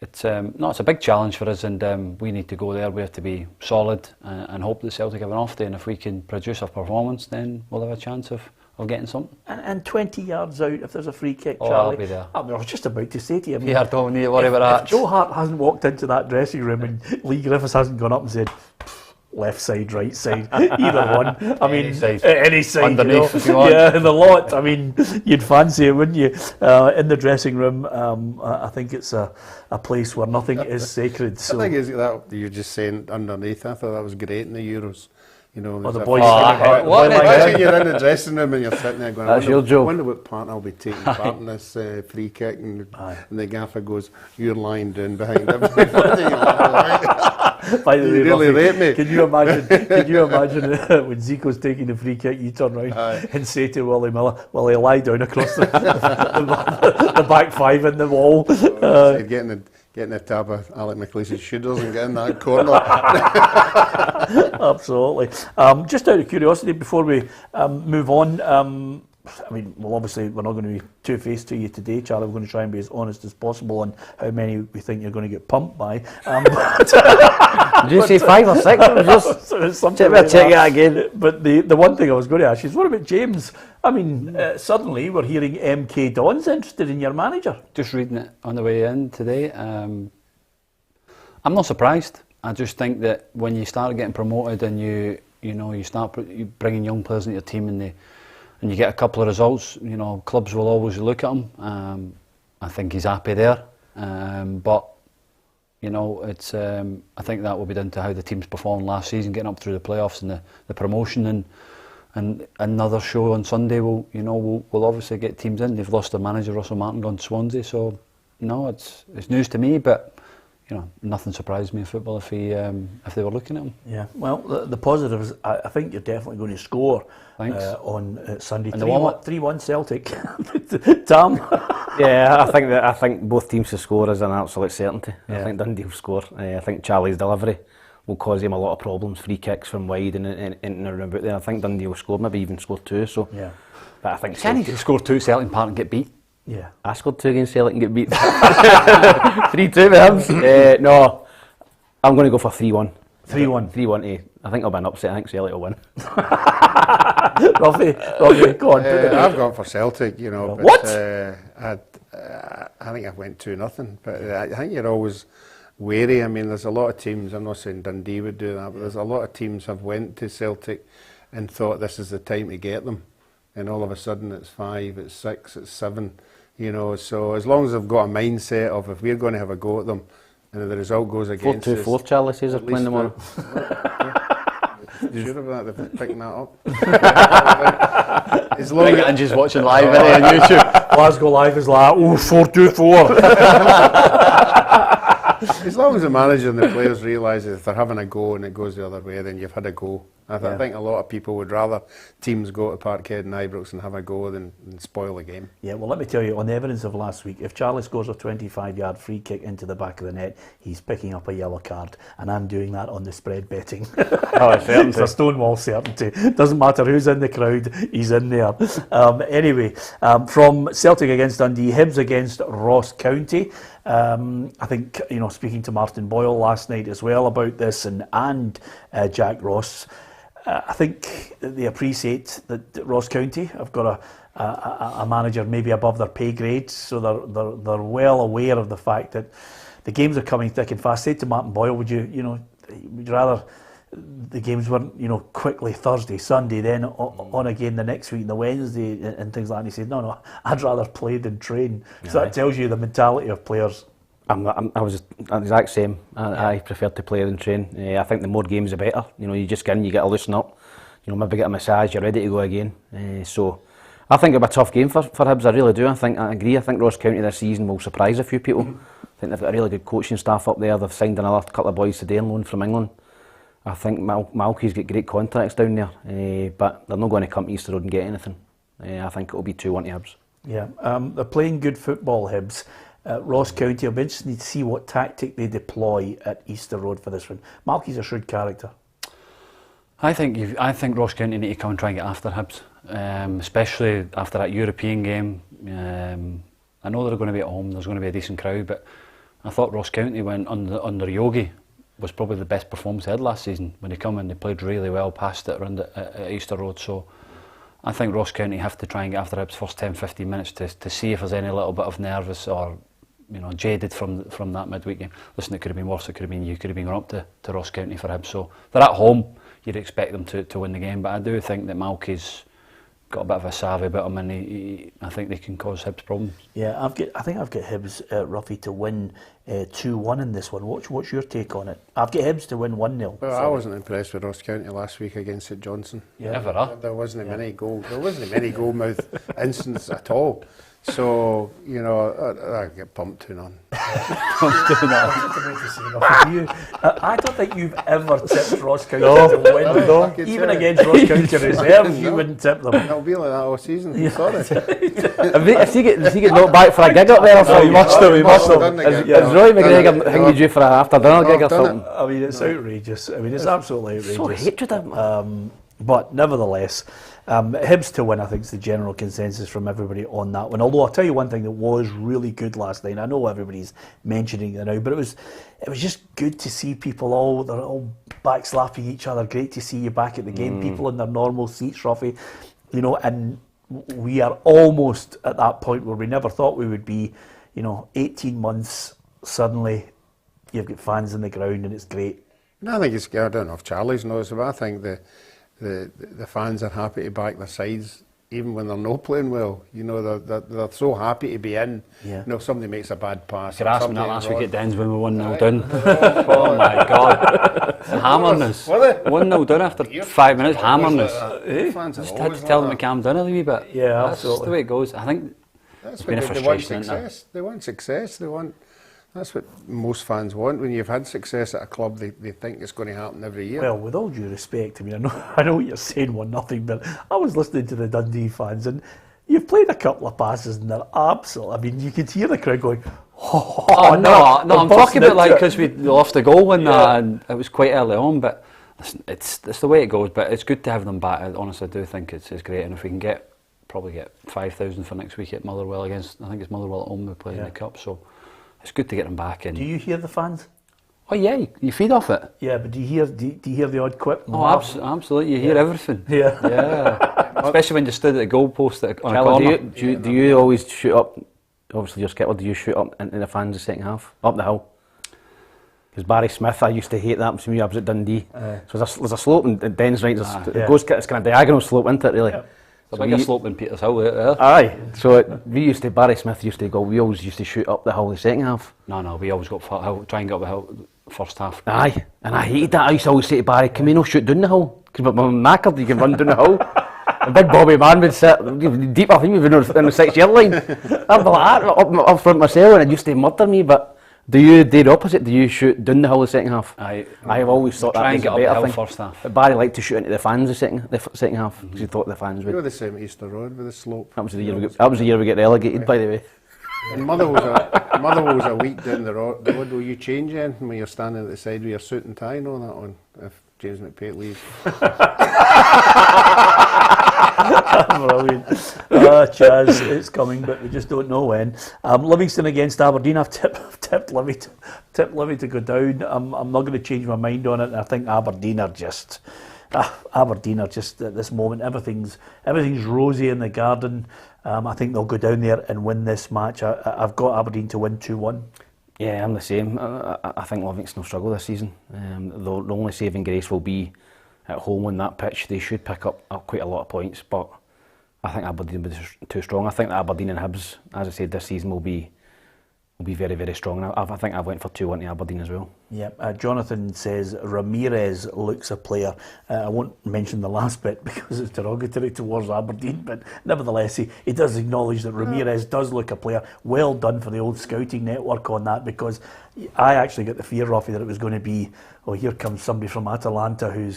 it's a big challenge for us, and we need to go there. We have to be solid and hope that Celtic have an off day. And if we can produce a performance, then we'll have a chance of getting something. And 20 yards out, if there's a free kick, Charlie. I'll be there. I was just about to say to you. Yeah, don't need to worry about that. If Joe Hart hasn't walked into that dressing room and Lee Griffiths hasn't gone up and said, left side, right side, either one. I mean, any side, underneath, you know, if you want. Yeah, in the lot. I mean, you'd fancy it, wouldn't you? In the dressing room, I think it's a place where nothing is sacred. So. I think it's that you're just saying underneath. I thought that was great in the Euros. You know, the boys. Imagine you're in the dressing room and you're sitting there going, That's your joke. I wonder what partner will be taking part in this free kick, and the gaffer goes, "You're lying down behind everybody." By the way, really rate me. Can you imagine? When Zico's taking the free kick, you turn around and say to Willie Miller, "Will he lie down across the back five in the wall?" Getting a tab of Alec McLeish's shooters and getting that corner. Absolutely. Just out of curiosity, before we move on, I mean, well, obviously, we're not going to be two-faced to you today, Charlie. We're going to try and be as honest as possible on how many we think you're going to get pumped by. Did you say 5 or 6? Just something like check that again. But the one thing I was going to ask you is, what about James? I mean, suddenly we're hearing MK Don's interested in your manager. Just reading it on the way in today. I'm not surprised. I just think that when you start getting promoted and you start bringing young players into your team and you get a couple of results, clubs will always look at him. I think he's happy there, but it's. I think that will be down to how the teams performed last season, getting up through the playoffs and the promotion, and another show on Sunday will obviously get teams in. They've lost their manager Russell Martin, gone to Swansea, so it's news to me, but. Nothing surprised me in football if they were looking at him. Yeah, well, the positive is I think you're definitely going to score on Sunday. 3-1 Celtic. Tom? Yeah, I think both teams to score is an absolute certainty. Yeah. I think Dundee will score. I think Charlie's delivery will cause him a lot of problems. Free kicks from wide and around about there. I think Dundee will score, maybe even score 2. So, yeah. But I think Celtic can score 2 Celtic Park and get beat. Yeah, I scored 2 against Celtic and get beat 3-2 with him. No, I'm going to go for 3-1. 3-1. I think I'll be an upset. I think Celtic will win. Ruffy, go on. I've gone for Celtic. What? I think I went 2-0. But I think you're always wary. I mean, there's a lot of teams. I'm not saying Dundee would do that, but there's a lot of teams have went to Celtic and thought this is the time to get them, and all of a sudden it's 5, it's 6, it's 7. So as long as they've got a mindset of if we're going to have a go at them and the result goes against us. 4-2-4, Charlie says they're playing tomorrow. Sure about that, they're picking that up. As long as Angie's watching live on YouTube. Glasgow Live is like, 4-2-4. As long as the manager and the players realise if they're having a go and it goes the other way, then you've had a go. I think a lot of people would rather teams go to Parkhead and Ibrox and have a go than spoil the game. Yeah, well, let me tell you, on the evidence of last week, if Charlie scores a 25-yard free kick into the back of the net, he's picking up a yellow card, and I'm doing that on the spread betting. It's a stonewall certainty. Doesn't matter who's in the crowd, he's in there. Anyway, from Celtic against Dundee, Hibs against Ross County. I think, speaking to Martin Boyle last night as well about this and Jack Ross, I think they appreciate that Ross County have got a manager maybe above their pay grade, so they're well aware of the fact that the games are coming thick and fast. I said to Martin Boyle, would you rather the games weren't quickly Thursday, Sunday, then on again the next week, the Wednesday and things like that? And he said, no, I'd rather play than train. So that tells you the mentality of players. I was the exact same. I prefer to play than train. I think the more games the better. You just get in, you get to loosen up. Maybe get a massage, you're ready to go again. So I think it'll be a tough game for Hibs. I really do. I agree. I think Ross County this season will surprise a few people. I think they've got a really good coaching staff up there. They've signed another couple of boys today on loan from England. I think Malky's got great contacts down there, but they're not going to come to Easter Road and get anything. I think it'll be 2-1 to Hibs. Yeah, they're playing good football, Hibs. Ross County, I'll be interested to see what tactic they deploy at Easter Road for this one. Malky's a shrewd character. I think Ross County need to come and try and get after Hibs, especially after that European game. I know they're going to be at home, there's going to be a decent crowd, but I thought Ross County went under Yogi was probably the best performance they had last season. When they come in, they played really well, passed it around at Easter Road. So I think Ross County have to try and get after Hibs first 10-15 minutes to see if there's any little bit of nervous or jaded from that midweek game. Listen, it could have been worse, it could have been you could have been up to Ross County for Hibs. So they're at home, you'd expect them to win the game, but I do think that Malky's got a bit of a savvy about him, and I think they can cause Hibs problems. Yeah, I think I've got Hibs, Ruffy, to win 2-1 in this one. What's your take on it? I've got Hibs to win 1-0. Well, I wasn't impressed with Ross County last week against St Johnstone. Yeah. Never. There wasn't many goal mouth incidents at all. So, I get pumped 2-0. I don't think you've ever tipped Ross County to win. No. Even against Ross County reserve, you wouldn't tip them. It'll be like that all season. Yeah. Sorry. If he get knocked back for a gig up there or something, he must have. Is Roy McGregor hanging you for a after dinner gig or something? I mean, it's outrageous. I mean, it's absolutely outrageous. So hatred of him. But nevertheless, Hibs to win, I think, is the general consensus from everybody on that one. Although I'll tell you one thing that was really good last night. I know everybody's mentioning it now, but it was just good to see people they're all backslapping each other. Great to see you back at the game. People in their normal seats, Ruffy, you know, and we are almost at that point where we never thought we would be. 18 months, suddenly you've got fans in the ground and it's great. No, I think it's, I don't know if Charlie's knows, but I think the fans are happy to back their sides even when they're not playing well. They're so happy to be in. Yeah. If somebody makes a bad pass. You asked me that last week at Dens when we 1-0 down. Oh my God. Hammering us. 1-0 down after 5 minutes, hammering us. Just had to tell them to calm down a wee bit. Yeah, that's just the way it goes. I think that's it's been a what they want frustration, success. They want success. That's what most fans want. When you've had success at a club, they think it's going to happen every year. Well, with all due respect, I mean, I know what you're saying, 1-0, but I was listening to the Dundee fans, and you've played a couple of passes, and they're absolute. I mean, you could hear the crowd going, oh no, I'm talking about because we lost a goal and it was quite early on, but it's the way it goes. But it's good to have them back. I honestly do think it's great, and if we can probably get 5,000 for next week at Motherwell against, I think it's Motherwell at home we play in the cup, so it's good to get them back in. Do you hear the fans? Oh yeah, you feed off it. Yeah, but do you hear the odd quip? Oh, absolutely, you hear everything. Yeah. Especially when you stood at the goalpost on a Charlie, corner. do you always shoot up? Obviously, your skipper. Do you shoot up into the fans the second half, up the hill? Because Barry Smith, I used to hate that to me. I was at Dundee, so there's a slope and Den's right. It goes, it's kind of diagonal slope, isn't it? Really. Yeah. It's a bigger slope than Peter's Hill there. Aye, so Barry Smith used to go, we always used to shoot up the hill the second half. No, we always got try and get up the hill first half. Aye, and I hated that. I used to always say to Barry, come in, I'll shoot down the hill, because when I'm knackered you can run down the hill. A big Bobby man would sit deep, I think even in the 6 yard line. I'd be like that, up front myself, and it used to murder me. But do you do the opposite? Do you shoot down the hill the second half? I've always thought that was a better thing. First half. But Barry liked to shoot into the fans the second half, because he thought the fans would. You were the same at Easter Road with the slope. That was the year we get relegated, by the way. And Motherwell's a week down the road. Will you change anything when you're standing at the side with your suit and tie and all that on? If James McPate leaves. Brilliant. Chaz, it's coming, but we just don't know when. Livingston against Aberdeen. I've tipped Livy to go down. I'm not going to change my mind on it. I think Aberdeen are just at this moment. Everything's rosy in the garden. I think they'll go down there and win this match. I've got Aberdeen to win 2-1. Yeah, I'm the same. I think Livingston will struggle this season. The only saving grace will be at home on that pitch. They should pick up quite a lot of points, but I think Aberdeen will be too strong. I think that Aberdeen and Hibs, as I said, this season will be very, very strong. And I think I went for 2-1 to Aberdeen as well. Yeah, Jonathan says Ramirez looks a player. I won't mention the last bit because it's derogatory towards Aberdeen, but nevertheless, he does acknowledge that Ramirez does look a player. Well done for the old scouting network on that, because I actually got the fear, Roffy, that it was going to be, here comes somebody from Atalanta who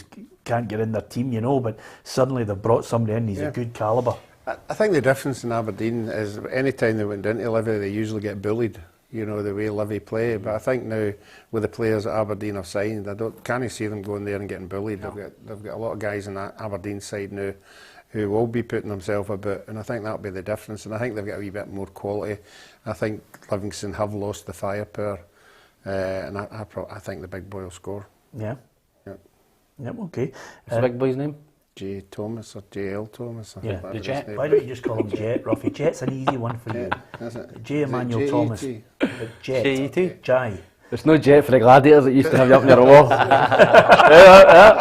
can't get in their team, but suddenly they've brought somebody in, he's a good calibre. I think the difference in Aberdeen is any time they went into Livy, they usually get bullied, the way Livy play. But I think now, with the players that Aberdeen have signed, can't see them going there and getting bullied. No. They've got a lot of guys in that Aberdeen side now who will be putting themselves about, and I think that'll be the difference. And I think they've got a wee bit more quality. I think Livingston have lost the firepower, and I think the big boy will score. Yeah. Yep, okay. What's the big boy's name? J. Thomas or J.L. Thomas. The Jet. Why don't you just call him Jet, Ruffy? Jet's an easy one for you. J. Emmanuel Thomas. Jet. Jai. There's no Jet for the Gladiators that used to have you up in your wall.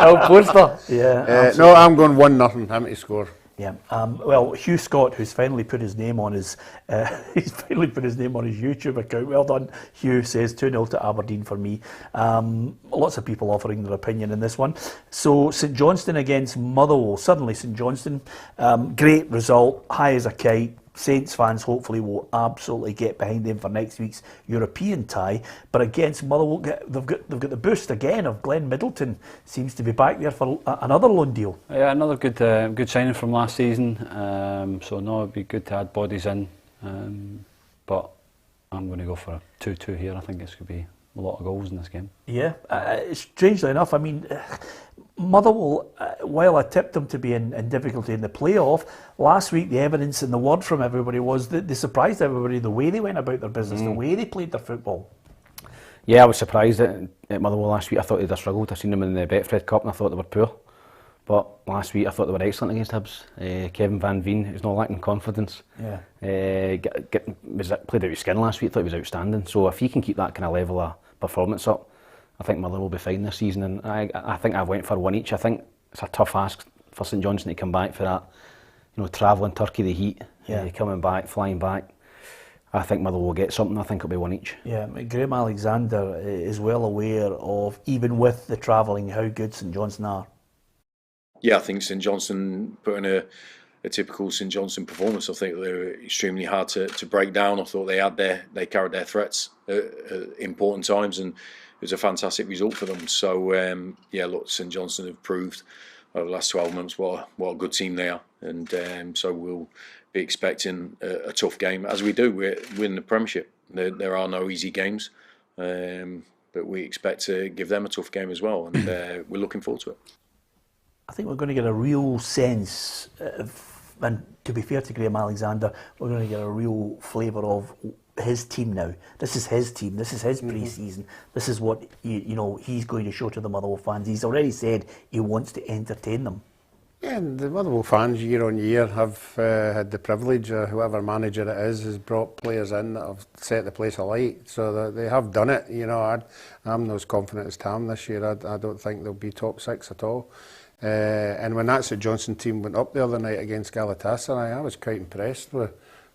Old poster. Yeah. No, I'm going 1-0. How many score? Yeah. Well, Hugh Scott, who's finally put his name on his YouTube account. Well done, Hugh. Says 2-0 to Aberdeen for me. Lots of people offering their opinion in this one. So St Johnstone against Motherwell. Suddenly St Johnstone, great result, high as a kite. Saints fans hopefully will absolutely get behind them for next week's European tie. But against Motherwell, they've got the boost again of Glenn Middleton. Seems to be back there for another loan deal. Yeah, another good signing from last season. So no, it'd be good to add bodies in. But I'm going to go for a 2-2 here. I think this could be a lot of goals in this game. Yeah, strangely enough, I mean, Motherwell, while I tipped them to be in difficulty in the playoff, last week the evidence and the word from everybody was that they surprised everybody the way they went about their business, the way they played their football. Yeah, I was surprised at Motherwell last week. I thought they'd have struggled. I seen them in the Betfred Cup and I thought they were poor. But last week I thought they were excellent against Hibs. Kevin Van Veen is not lacking confidence. Yeah. Played out his skin last week. Thought he was outstanding. So if he can keep that kind of level of performance up, I think Motherwell will be fine this season. And I think I went for one each. I think it's a tough ask for St Johnstone to come back for that. You know, travelling Turkey, the heat, coming back, flying back. I think Motherwell will get something. I think it'll be one each. Yeah, Graham Alexander is well aware of, even with the travelling, how good St Johnstone are. Yeah, I think St Johnstone put in a typical St Johnstone performance. I think they were extremely hard to break down. I thought they carried their threats at important times, and it was a fantastic result for them. So look, St Johnstone have proved over the last 12 months what a good team they are, and so we'll be expecting a tough game, as we do. We're in the Premiership. There are no easy games, but we expect to give them a tough game as well, and we're looking forward to it. I think we're going to get a real sense, and to be fair to Graham Alexander, we're going to get a real flavour of his team now. This is his team, this is his pre-season, this is what he's going to show to the Motherwell fans. He's already said he wants to entertain them. Yeah, and the Motherwell fans year on year have had the privilege, whoever manager it is, has brought players in that have set the place alight. So that they have done it. I'm not as confident as Tam this year. I don't think they'll be top six at all. And when that St Johnstone team went up the other night against Galatasaray, I was quite impressed with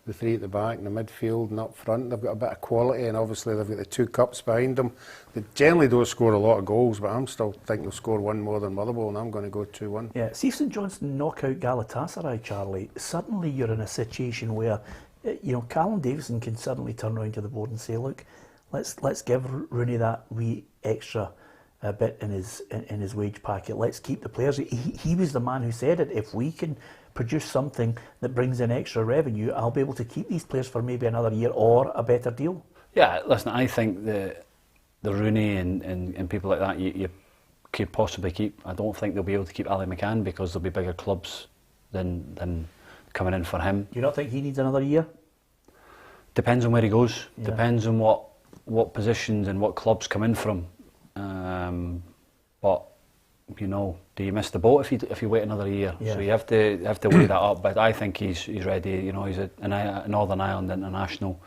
the three at the back and the midfield and up front. They've got a bit of quality, and obviously they've got the two cups behind them. They generally don't score a lot of goals, but I'm still think they'll score one more than Motherwell, and I'm going to go 2-1. Yeah, see if St Johnstone knock out Galatasaray, Charlie, suddenly you're in a situation where Callum Davison can suddenly turn around to the board and say, look, let's give Rooney that wee extra bit in his wage packet. Let's keep the players. He was the man who said it. If we can produce something that brings in extra revenue, I'll be able to keep these players for maybe another year or a better deal. Yeah, listen, I think the Rooney and people like that you could possibly keep. I don't think they'll be able to keep Ali McCann because there'll be bigger clubs than coming in for him. Do you not think he needs another year? Depends on where he goes. Yeah. Depends on what positions and what clubs come in from. But do you miss the boat if you wait another year? Yeah. So you have to weigh that up. But I think he's ready. He's a Northern Ireland international,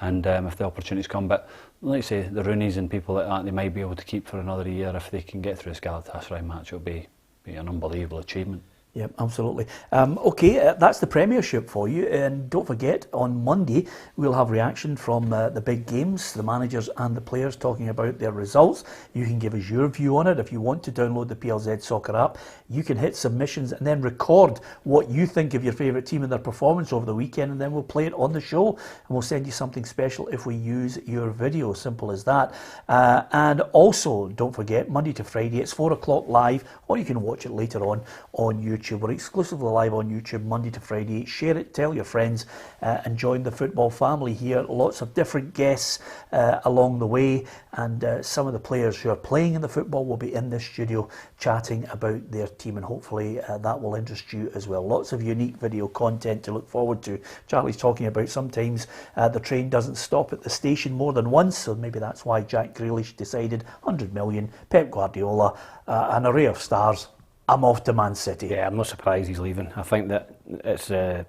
and if the opportunities come, but like I say, the Rooneys and people like that, they might be able to keep for another year if they can get through this Galatasaray match. It'll be an unbelievable achievement. Yeah, absolutely. Okay, that's the Premiership for you. And don't forget, on Monday, we'll have reaction from the big games, the managers and the players talking about their results. You can give us your view on it. If you want to download the PLZ Soccer app, you can hit submissions and then record what you think of your favourite team and their performance over the weekend, and then we'll play it on the show. And we'll send you something special if we use your video. Simple as that. And also, don't forget, Monday to Friday, it's 4 o'clock live, or you can watch it later on YouTube. We're exclusively live on YouTube Monday to Friday. Share it, tell your friends, and join the football family here. Lots of different guests along the way, and some of the players who are playing in the football will be in this studio chatting about their team, and hopefully that will interest you as well. Lots of unique video content to look forward to. Charlie's talking about sometimes the train doesn't stop at the station more than once, so maybe that's why Jack Grealish decided 100 million, Pep Guardiola, an array of stars. I'm off to Man City. Yeah, I'm not surprised he's leaving. I think that it's a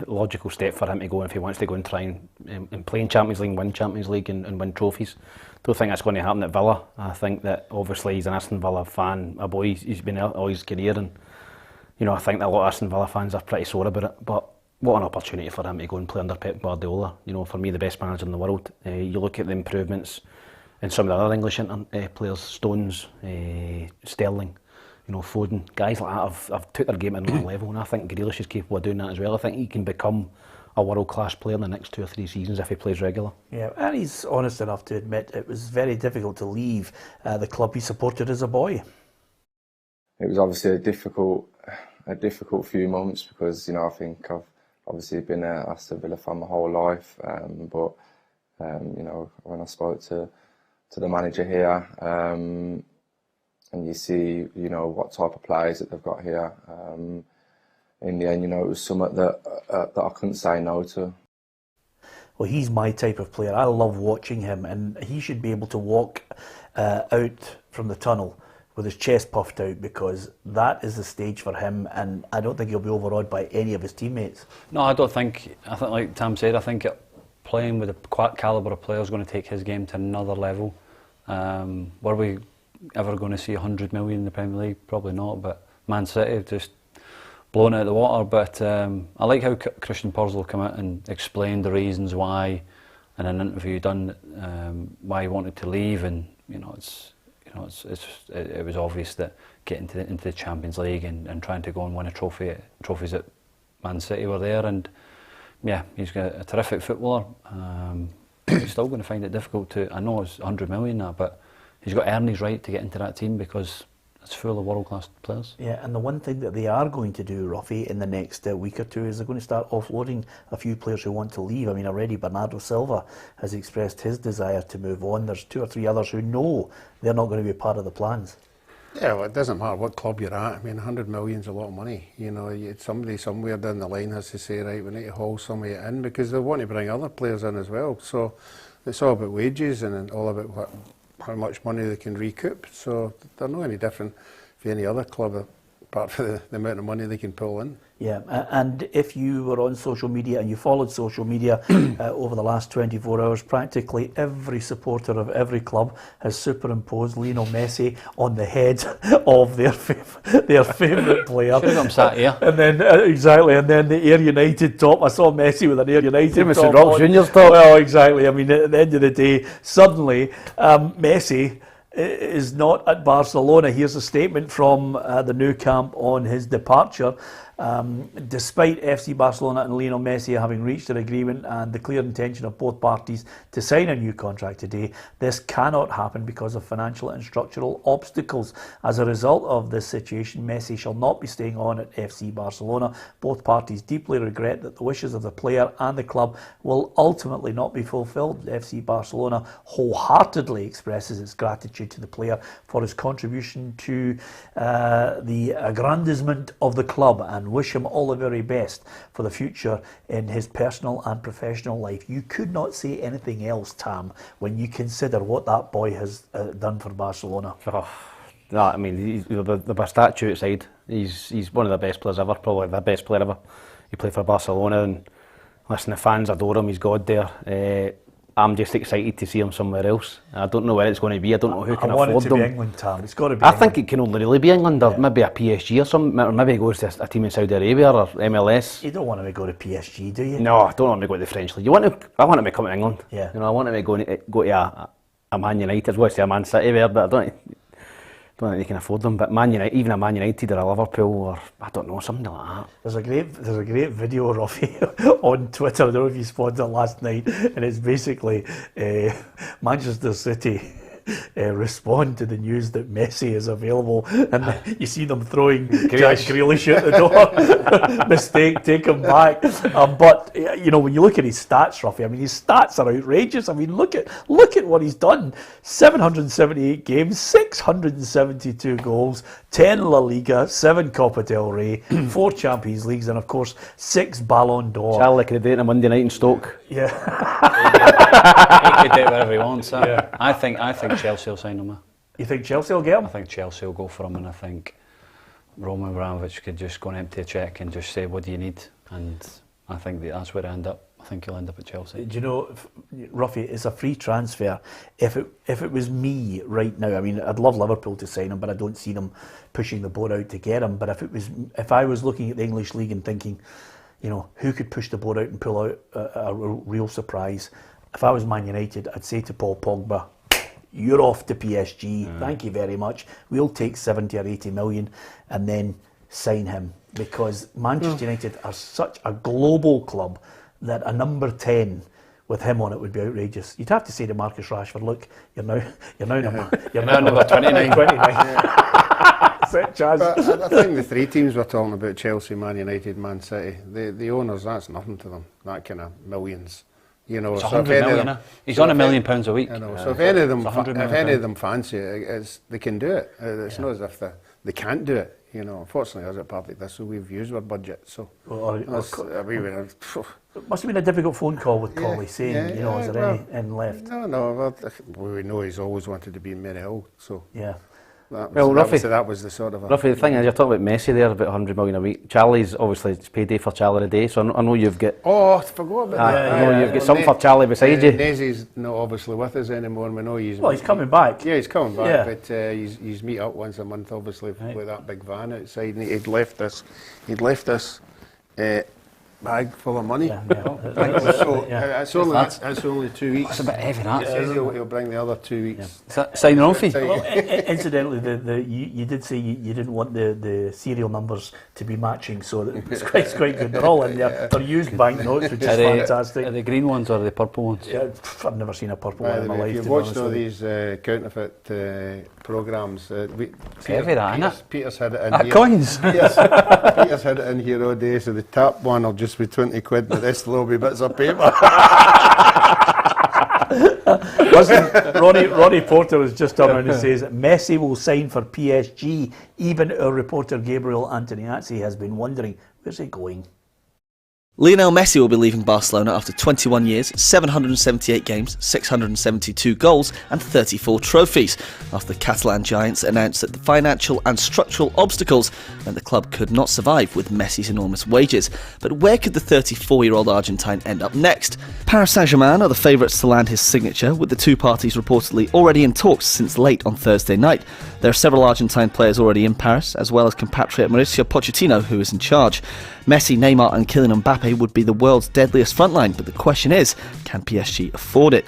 logical step for him to go if he wants to go and try and play in Champions League, win Champions League and win trophies. Don't think that's going to happen at Villa. I think that obviously he's an Aston Villa fan, a boy, he's been out all his career, and I think that a lot of Aston Villa fans are pretty sore about it. But what an opportunity for him to go and play under Pep Guardiola. For me, the best manager in the world. You look at the improvements in some of the other English players, Stones, Sterling, Foden, guys like that have took their game to another level, and I think Grealish is capable of doing that as well. I think he can become a world-class player in the next 2 or 3 seasons if he plays regular. Yeah, and he's honest enough to admit it was very difficult to leave the club he supported as a boy. It was obviously a difficult few months because I think I've obviously been an Aston Villa fan my whole life, but when I spoke to the manager here, you see, you know, what type of players that they've got here. In the end, you know, it was something that I couldn't say no to. Well, he's my type of player. I love watching him, and he should be able to walk out from the tunnel with his chest puffed out, because that is the stage for him, and I don't think he'll be overawed by any of his teammates. No, I think like Tam said, I think playing with the calibre of players is going to take his game to another level. Were we ever going to see 100 million in the Premier League? Probably not, but Man City have just blown it out of the water. But I like how Christian Purslow came out and explained the reasons why in an interview done, why he wanted to leave, and it was obvious that getting into the Champions League and trying to go and win trophies at Man City were there, and yeah, he's got a terrific footballer. He's still going to find it difficult to. I know it's 100 million now, but he's got to earn his right to get into that team because it's full of world-class players. Yeah, and the one thing that they are going to do, Ruffy, in the next week or two is they're going to start offloading a few players who want to leave. I mean, already Bernardo Silva has expressed his desire to move on. There's 2 or 3 others who know they're not going to be part of the plans. Yeah, well, it doesn't matter what club you're at. I mean, 100 million's a lot of money. You know, somebody somewhere down the line has to say, right, we need to haul somebody in, because they want to bring other players in as well. So it's all about wages and all about how much money they can recoup. So they're not any different for any other club, apart from the amount of money they can pull in. Yeah, and if you were on social media and you followed social media over the last 24 hours, practically every supporter of every club has superimposed Lionel Messi on the head of their favourite player. Should have got him sat here. And then exactly, and then the Ayr United top. I saw Messi with an Ayr United top. Rock Junior's top. Well, exactly. I mean, at the end of the day, suddenly Messi is not at Barcelona. Here's a statement from the new camp on his departure. Despite FC Barcelona and Lionel Messi having reached an agreement and the clear intention of both parties to sign a new contract today, this cannot happen because of financial and structural obstacles. As a result of this situation, Messi shall not be staying on at FC Barcelona. Both parties deeply regret that the wishes of the player and the club will ultimately not be fulfilled. FC Barcelona wholeheartedly expresses its gratitude to the player for his contribution to the aggrandizement of the club, and wish him all the very best for the future in his personal and professional life. You could not say anything else, Tam, when you consider what that boy has done for Barcelona. Oh, no, I mean, the statue outside. He's one of the best players ever, probably the best player ever. He played for Barcelona, and listen, the fans adore him. He's God there. I'm just excited to see him somewhere else. I don't know where it's going to be. I don't know who can afford them. I want it to be England, Tam. It's got to be England. think it can only really be England, or maybe a PSG or something, or maybe he goes to a team in Saudi Arabia or MLS. You don't want him to go to PSG, do you? No, I don't want him to go to the French League. I want him to come to England. Yeah. I want him to go to a Man United. I was going to say a Man City there, but I don't think they can afford them. But Man United, even a Man United or a Liverpool, or I don't know, something like that. There's a great video, Ruffy, on Twitter. I don't know if you spotted it last night, and it's basically Manchester City respond to the news that Messi is available, and you see them throwing Jack Grealish out the door. Mistake, take him back. But when you look at his stats, Ruffy, I mean, his stats are outrageous. I mean, look at what he's done: 778 games, 672 goals, 10 La Liga, 7 Copa del Rey, 4 Champions Leagues, and of course 6 Ballon d'Or. Charlie could do it on a Monday night in Stoke. Yeah. He could do it wherever he wants. Yeah. I think Chelsea will sign him. You think Chelsea will get him? I think Chelsea will go for him, and I think Roman Abramovich could just go and empty a cheque and just say, what do you need? And I think that's where I end up. I think he'll end up at Chelsea. Do you know, Ruffy, it's a free transfer. If it was me right now, I mean, I'd love Liverpool to sign him, but I don't see them pushing the boat out to get him. But if I was looking at the English league and thinking, who could push the boat out and pull out a real surprise? If I was Man United, I'd say to Paul Pogba, you're off to PSG. Thank you very much. We'll take 70 or 80 million and then sign him, because Manchester United are such a global club that a number 10 with him on it would be outrageous. You'd have to say to Marcus Rashford, look, you're now number 29. But I think the 3 teams we're talking about, Chelsea, Man United, Man City, the owners, that's nothing to them. That kind of millions. You know, It's so 100 million. He's on £1 million a week. You know, so if any of them, £100 if any of them fancy it, they can do it. It's not as if they can't do it. You know, unfortunately, as a Partick Thistle, we've used our budget. So it must have been a difficult phone call with Colley saying, you know, is there any in left? No. We know he's always wanted to be in Maryhill. So yeah. That was the sort of... Ruffy, the thing is, you're talking about Messi there, about 100 million a week. Charlie's, obviously, it's payday for Charlie today, so I know you've got... Oh, I forgot about that. I know you've got something for Charlie beside you. Nezzy's not obviously with us anymore, and we know he's... Well, he's coming back. Yeah, he's coming back, but he's meet up once a month, obviously, with that big van outside, and he'd left us bag full of money. It's only 2 weeks. That's a bit heavy, that. He says he'll bring the other 2 weeks. Signing on fee. Well, incidentally, you did say you didn't want the serial numbers to be matching, so it's quite good. They're all in there. They're used banknotes, which is fantastic. Are they green ones or are they purple ones? Yeah, I've never seen a purple one in my life. If you've watched all these counterfeit programmes, Peter's had it in here. Coins! Peter's had it in here all day, so the top one will just be 20 quid, the rest will all be bits of paper. Listen, Ronnie Porter has just done around and says Messi will sign for PSG. Even our reporter Gabriel Antoniazzi has been wondering, where's he going? Lionel Messi will be leaving Barcelona after 21 years, 778 games, 672 goals and 34 trophies, after the Catalan giants announced that the financial and structural obstacles meant the club could not survive with Messi's enormous wages. But where could the 34-year-old Argentine end up next? Paris Saint-Germain are the favourites to land his signature, with the two parties reportedly already in talks since late on Thursday night. There are several Argentine players already in Paris, as well as compatriot Mauricio Pochettino, who is in charge. Messi, Neymar and Kylian Mbappe would be the world's deadliest frontline, but the question is, can PSG afford it?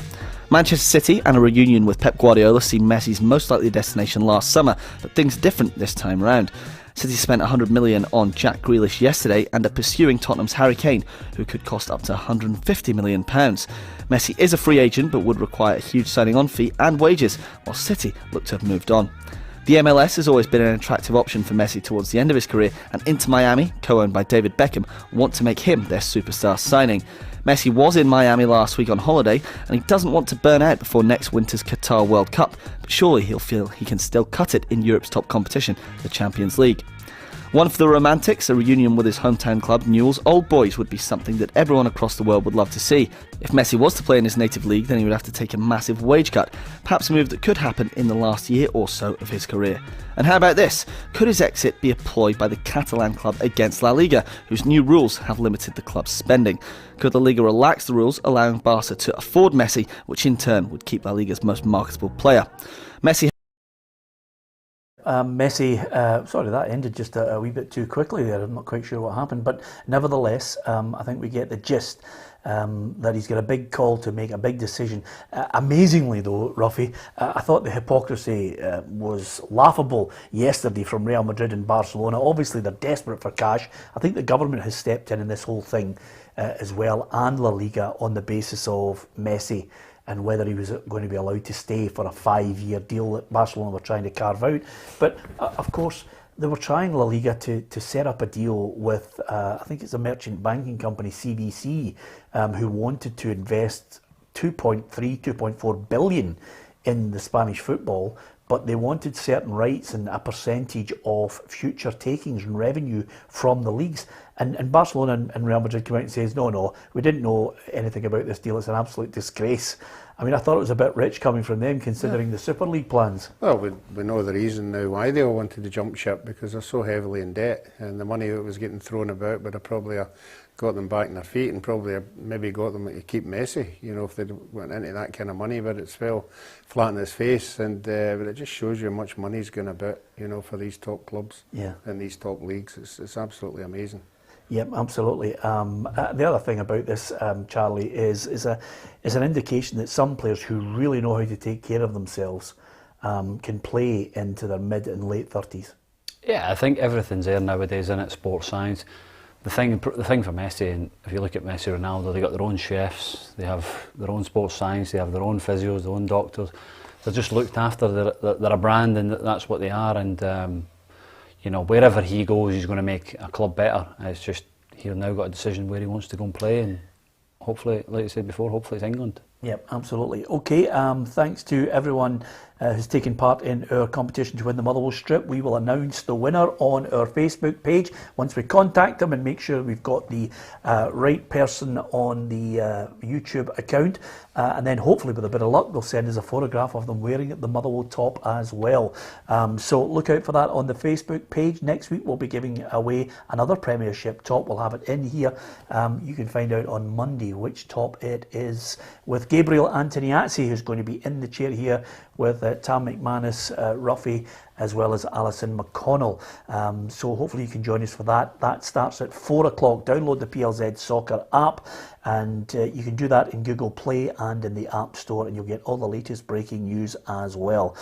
Manchester City and a reunion with Pep Guardiola seemed Messi's most likely destination last summer, but things are different this time round. City spent $100 million on Jack Grealish yesterday and are pursuing Tottenham's Harry Kane, who could cost up to £150 million. Messi is a free agent but would require a huge signing-on fee and wages, while City look to have moved on. The MLS has always been an attractive option for Messi towards the end of his career, and Inter Miami, co-owned by David Beckham, want to make him their superstar signing. Messi was in Miami last week on holiday, and he doesn't want to burn out before next winter's Qatar World Cup, but surely he'll feel he can still cut it in Europe's top competition, the Champions League. One for the romantics, a reunion with his hometown club Newell's Old Boys would be something that everyone across the world would love to see. If Messi was to play in his native league, then he would have to take a massive wage cut, perhaps a move that could happen in the last year or so of his career. And how about this? Could his exit be a ploy by the Catalan club against La Liga, whose new rules have limited the club's spending? Could La Liga relax the rules, allowing Barca to afford Messi, which in turn would keep La Liga's most marketable player? Sorry, that ended just a wee bit too quickly there. I'm not quite sure what happened, but nevertheless, I think we get the gist that he's got a big call to make, a big decision. Amazingly though, Ruffy, I thought the hypocrisy was laughable yesterday from Real Madrid and Barcelona. Obviously they're desperate for cash. I think the government has stepped in this whole thing as well, and La Liga, on the basis of Messi and whether he was going to be allowed to stay for a 5-year deal that Barcelona were trying to carve out. But of course, they were trying La Liga to set up a deal with, I think it's a merchant banking company, CVC, who wanted to invest 2.4 billion in the Spanish football, but they wanted certain rights and a percentage of future takings and revenue from the leagues. And Barcelona and Real Madrid come out and says, no, we didn't know anything about this deal. It's an absolute disgrace. I mean, I thought it was a bit rich coming from them, considering the Super League plans. Well, we know the reason now why they all wanted to jump ship, because they're so heavily in debt, and the money that was getting thrown about would have probably got them back on their feet, and probably maybe got them to keep Messi, you know, if they went into that kind of money. But it's fell flat in his face, and but it just shows you how much money's going about, you know, for these top clubs and these top leagues. It's absolutely amazing. Yep, absolutely. The other thing about this, Charlie, is an indication that some players who really know how to take care of themselves can play into their mid and late 30s. Yeah, I think everything's there nowadays in it, sports science. The thing for Messi, and if you look at Messi, Ronaldo, they got their own chefs, they have their own sports science, they have their own physios, their own doctors. They're just looked after. They're a brand, and that's what they are. And you know, wherever he goes, he's going to make a club better. It's just he's now got a decision where he wants to go and play, and hopefully, like I said before, hopefully it's England. Yep, absolutely. Okay, thanks to everyone who's taken part in our competition to win the Motherwell strip. We will announce the winner on our Facebook page once we contact them and make sure we've got the right person on the YouTube account. And then hopefully with a bit of luck, they'll send us a photograph of them wearing the Motherwell top as well. So look out for that on the Facebook page. Next week we'll be giving away another Premiership top. We'll have it in here. You can find out on Monday which top it is, with Gabriel Antoniazzi, who's going to be in the chair here with Tam McManus, Ruffy, as well as Alison McConnell. So hopefully you can join us for that. That starts at 4 o'clock. Download the PLZ Soccer app, and you can do that in Google Play and in the App Store, and you'll get all the latest breaking news as well.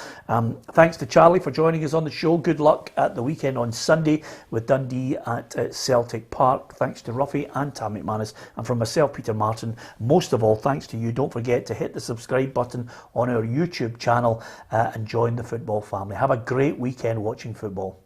Thanks to Charlie for joining us on the show. Good luck at the weekend on Sunday with Dundee at Celtic Park. Thanks to Ruffy and Tam McManus, and from myself, Peter Martin, most of all, thanks to you. Don't forget to hit the subscribe button on our YouTube channel and join the football family. Have a great weekend watching football.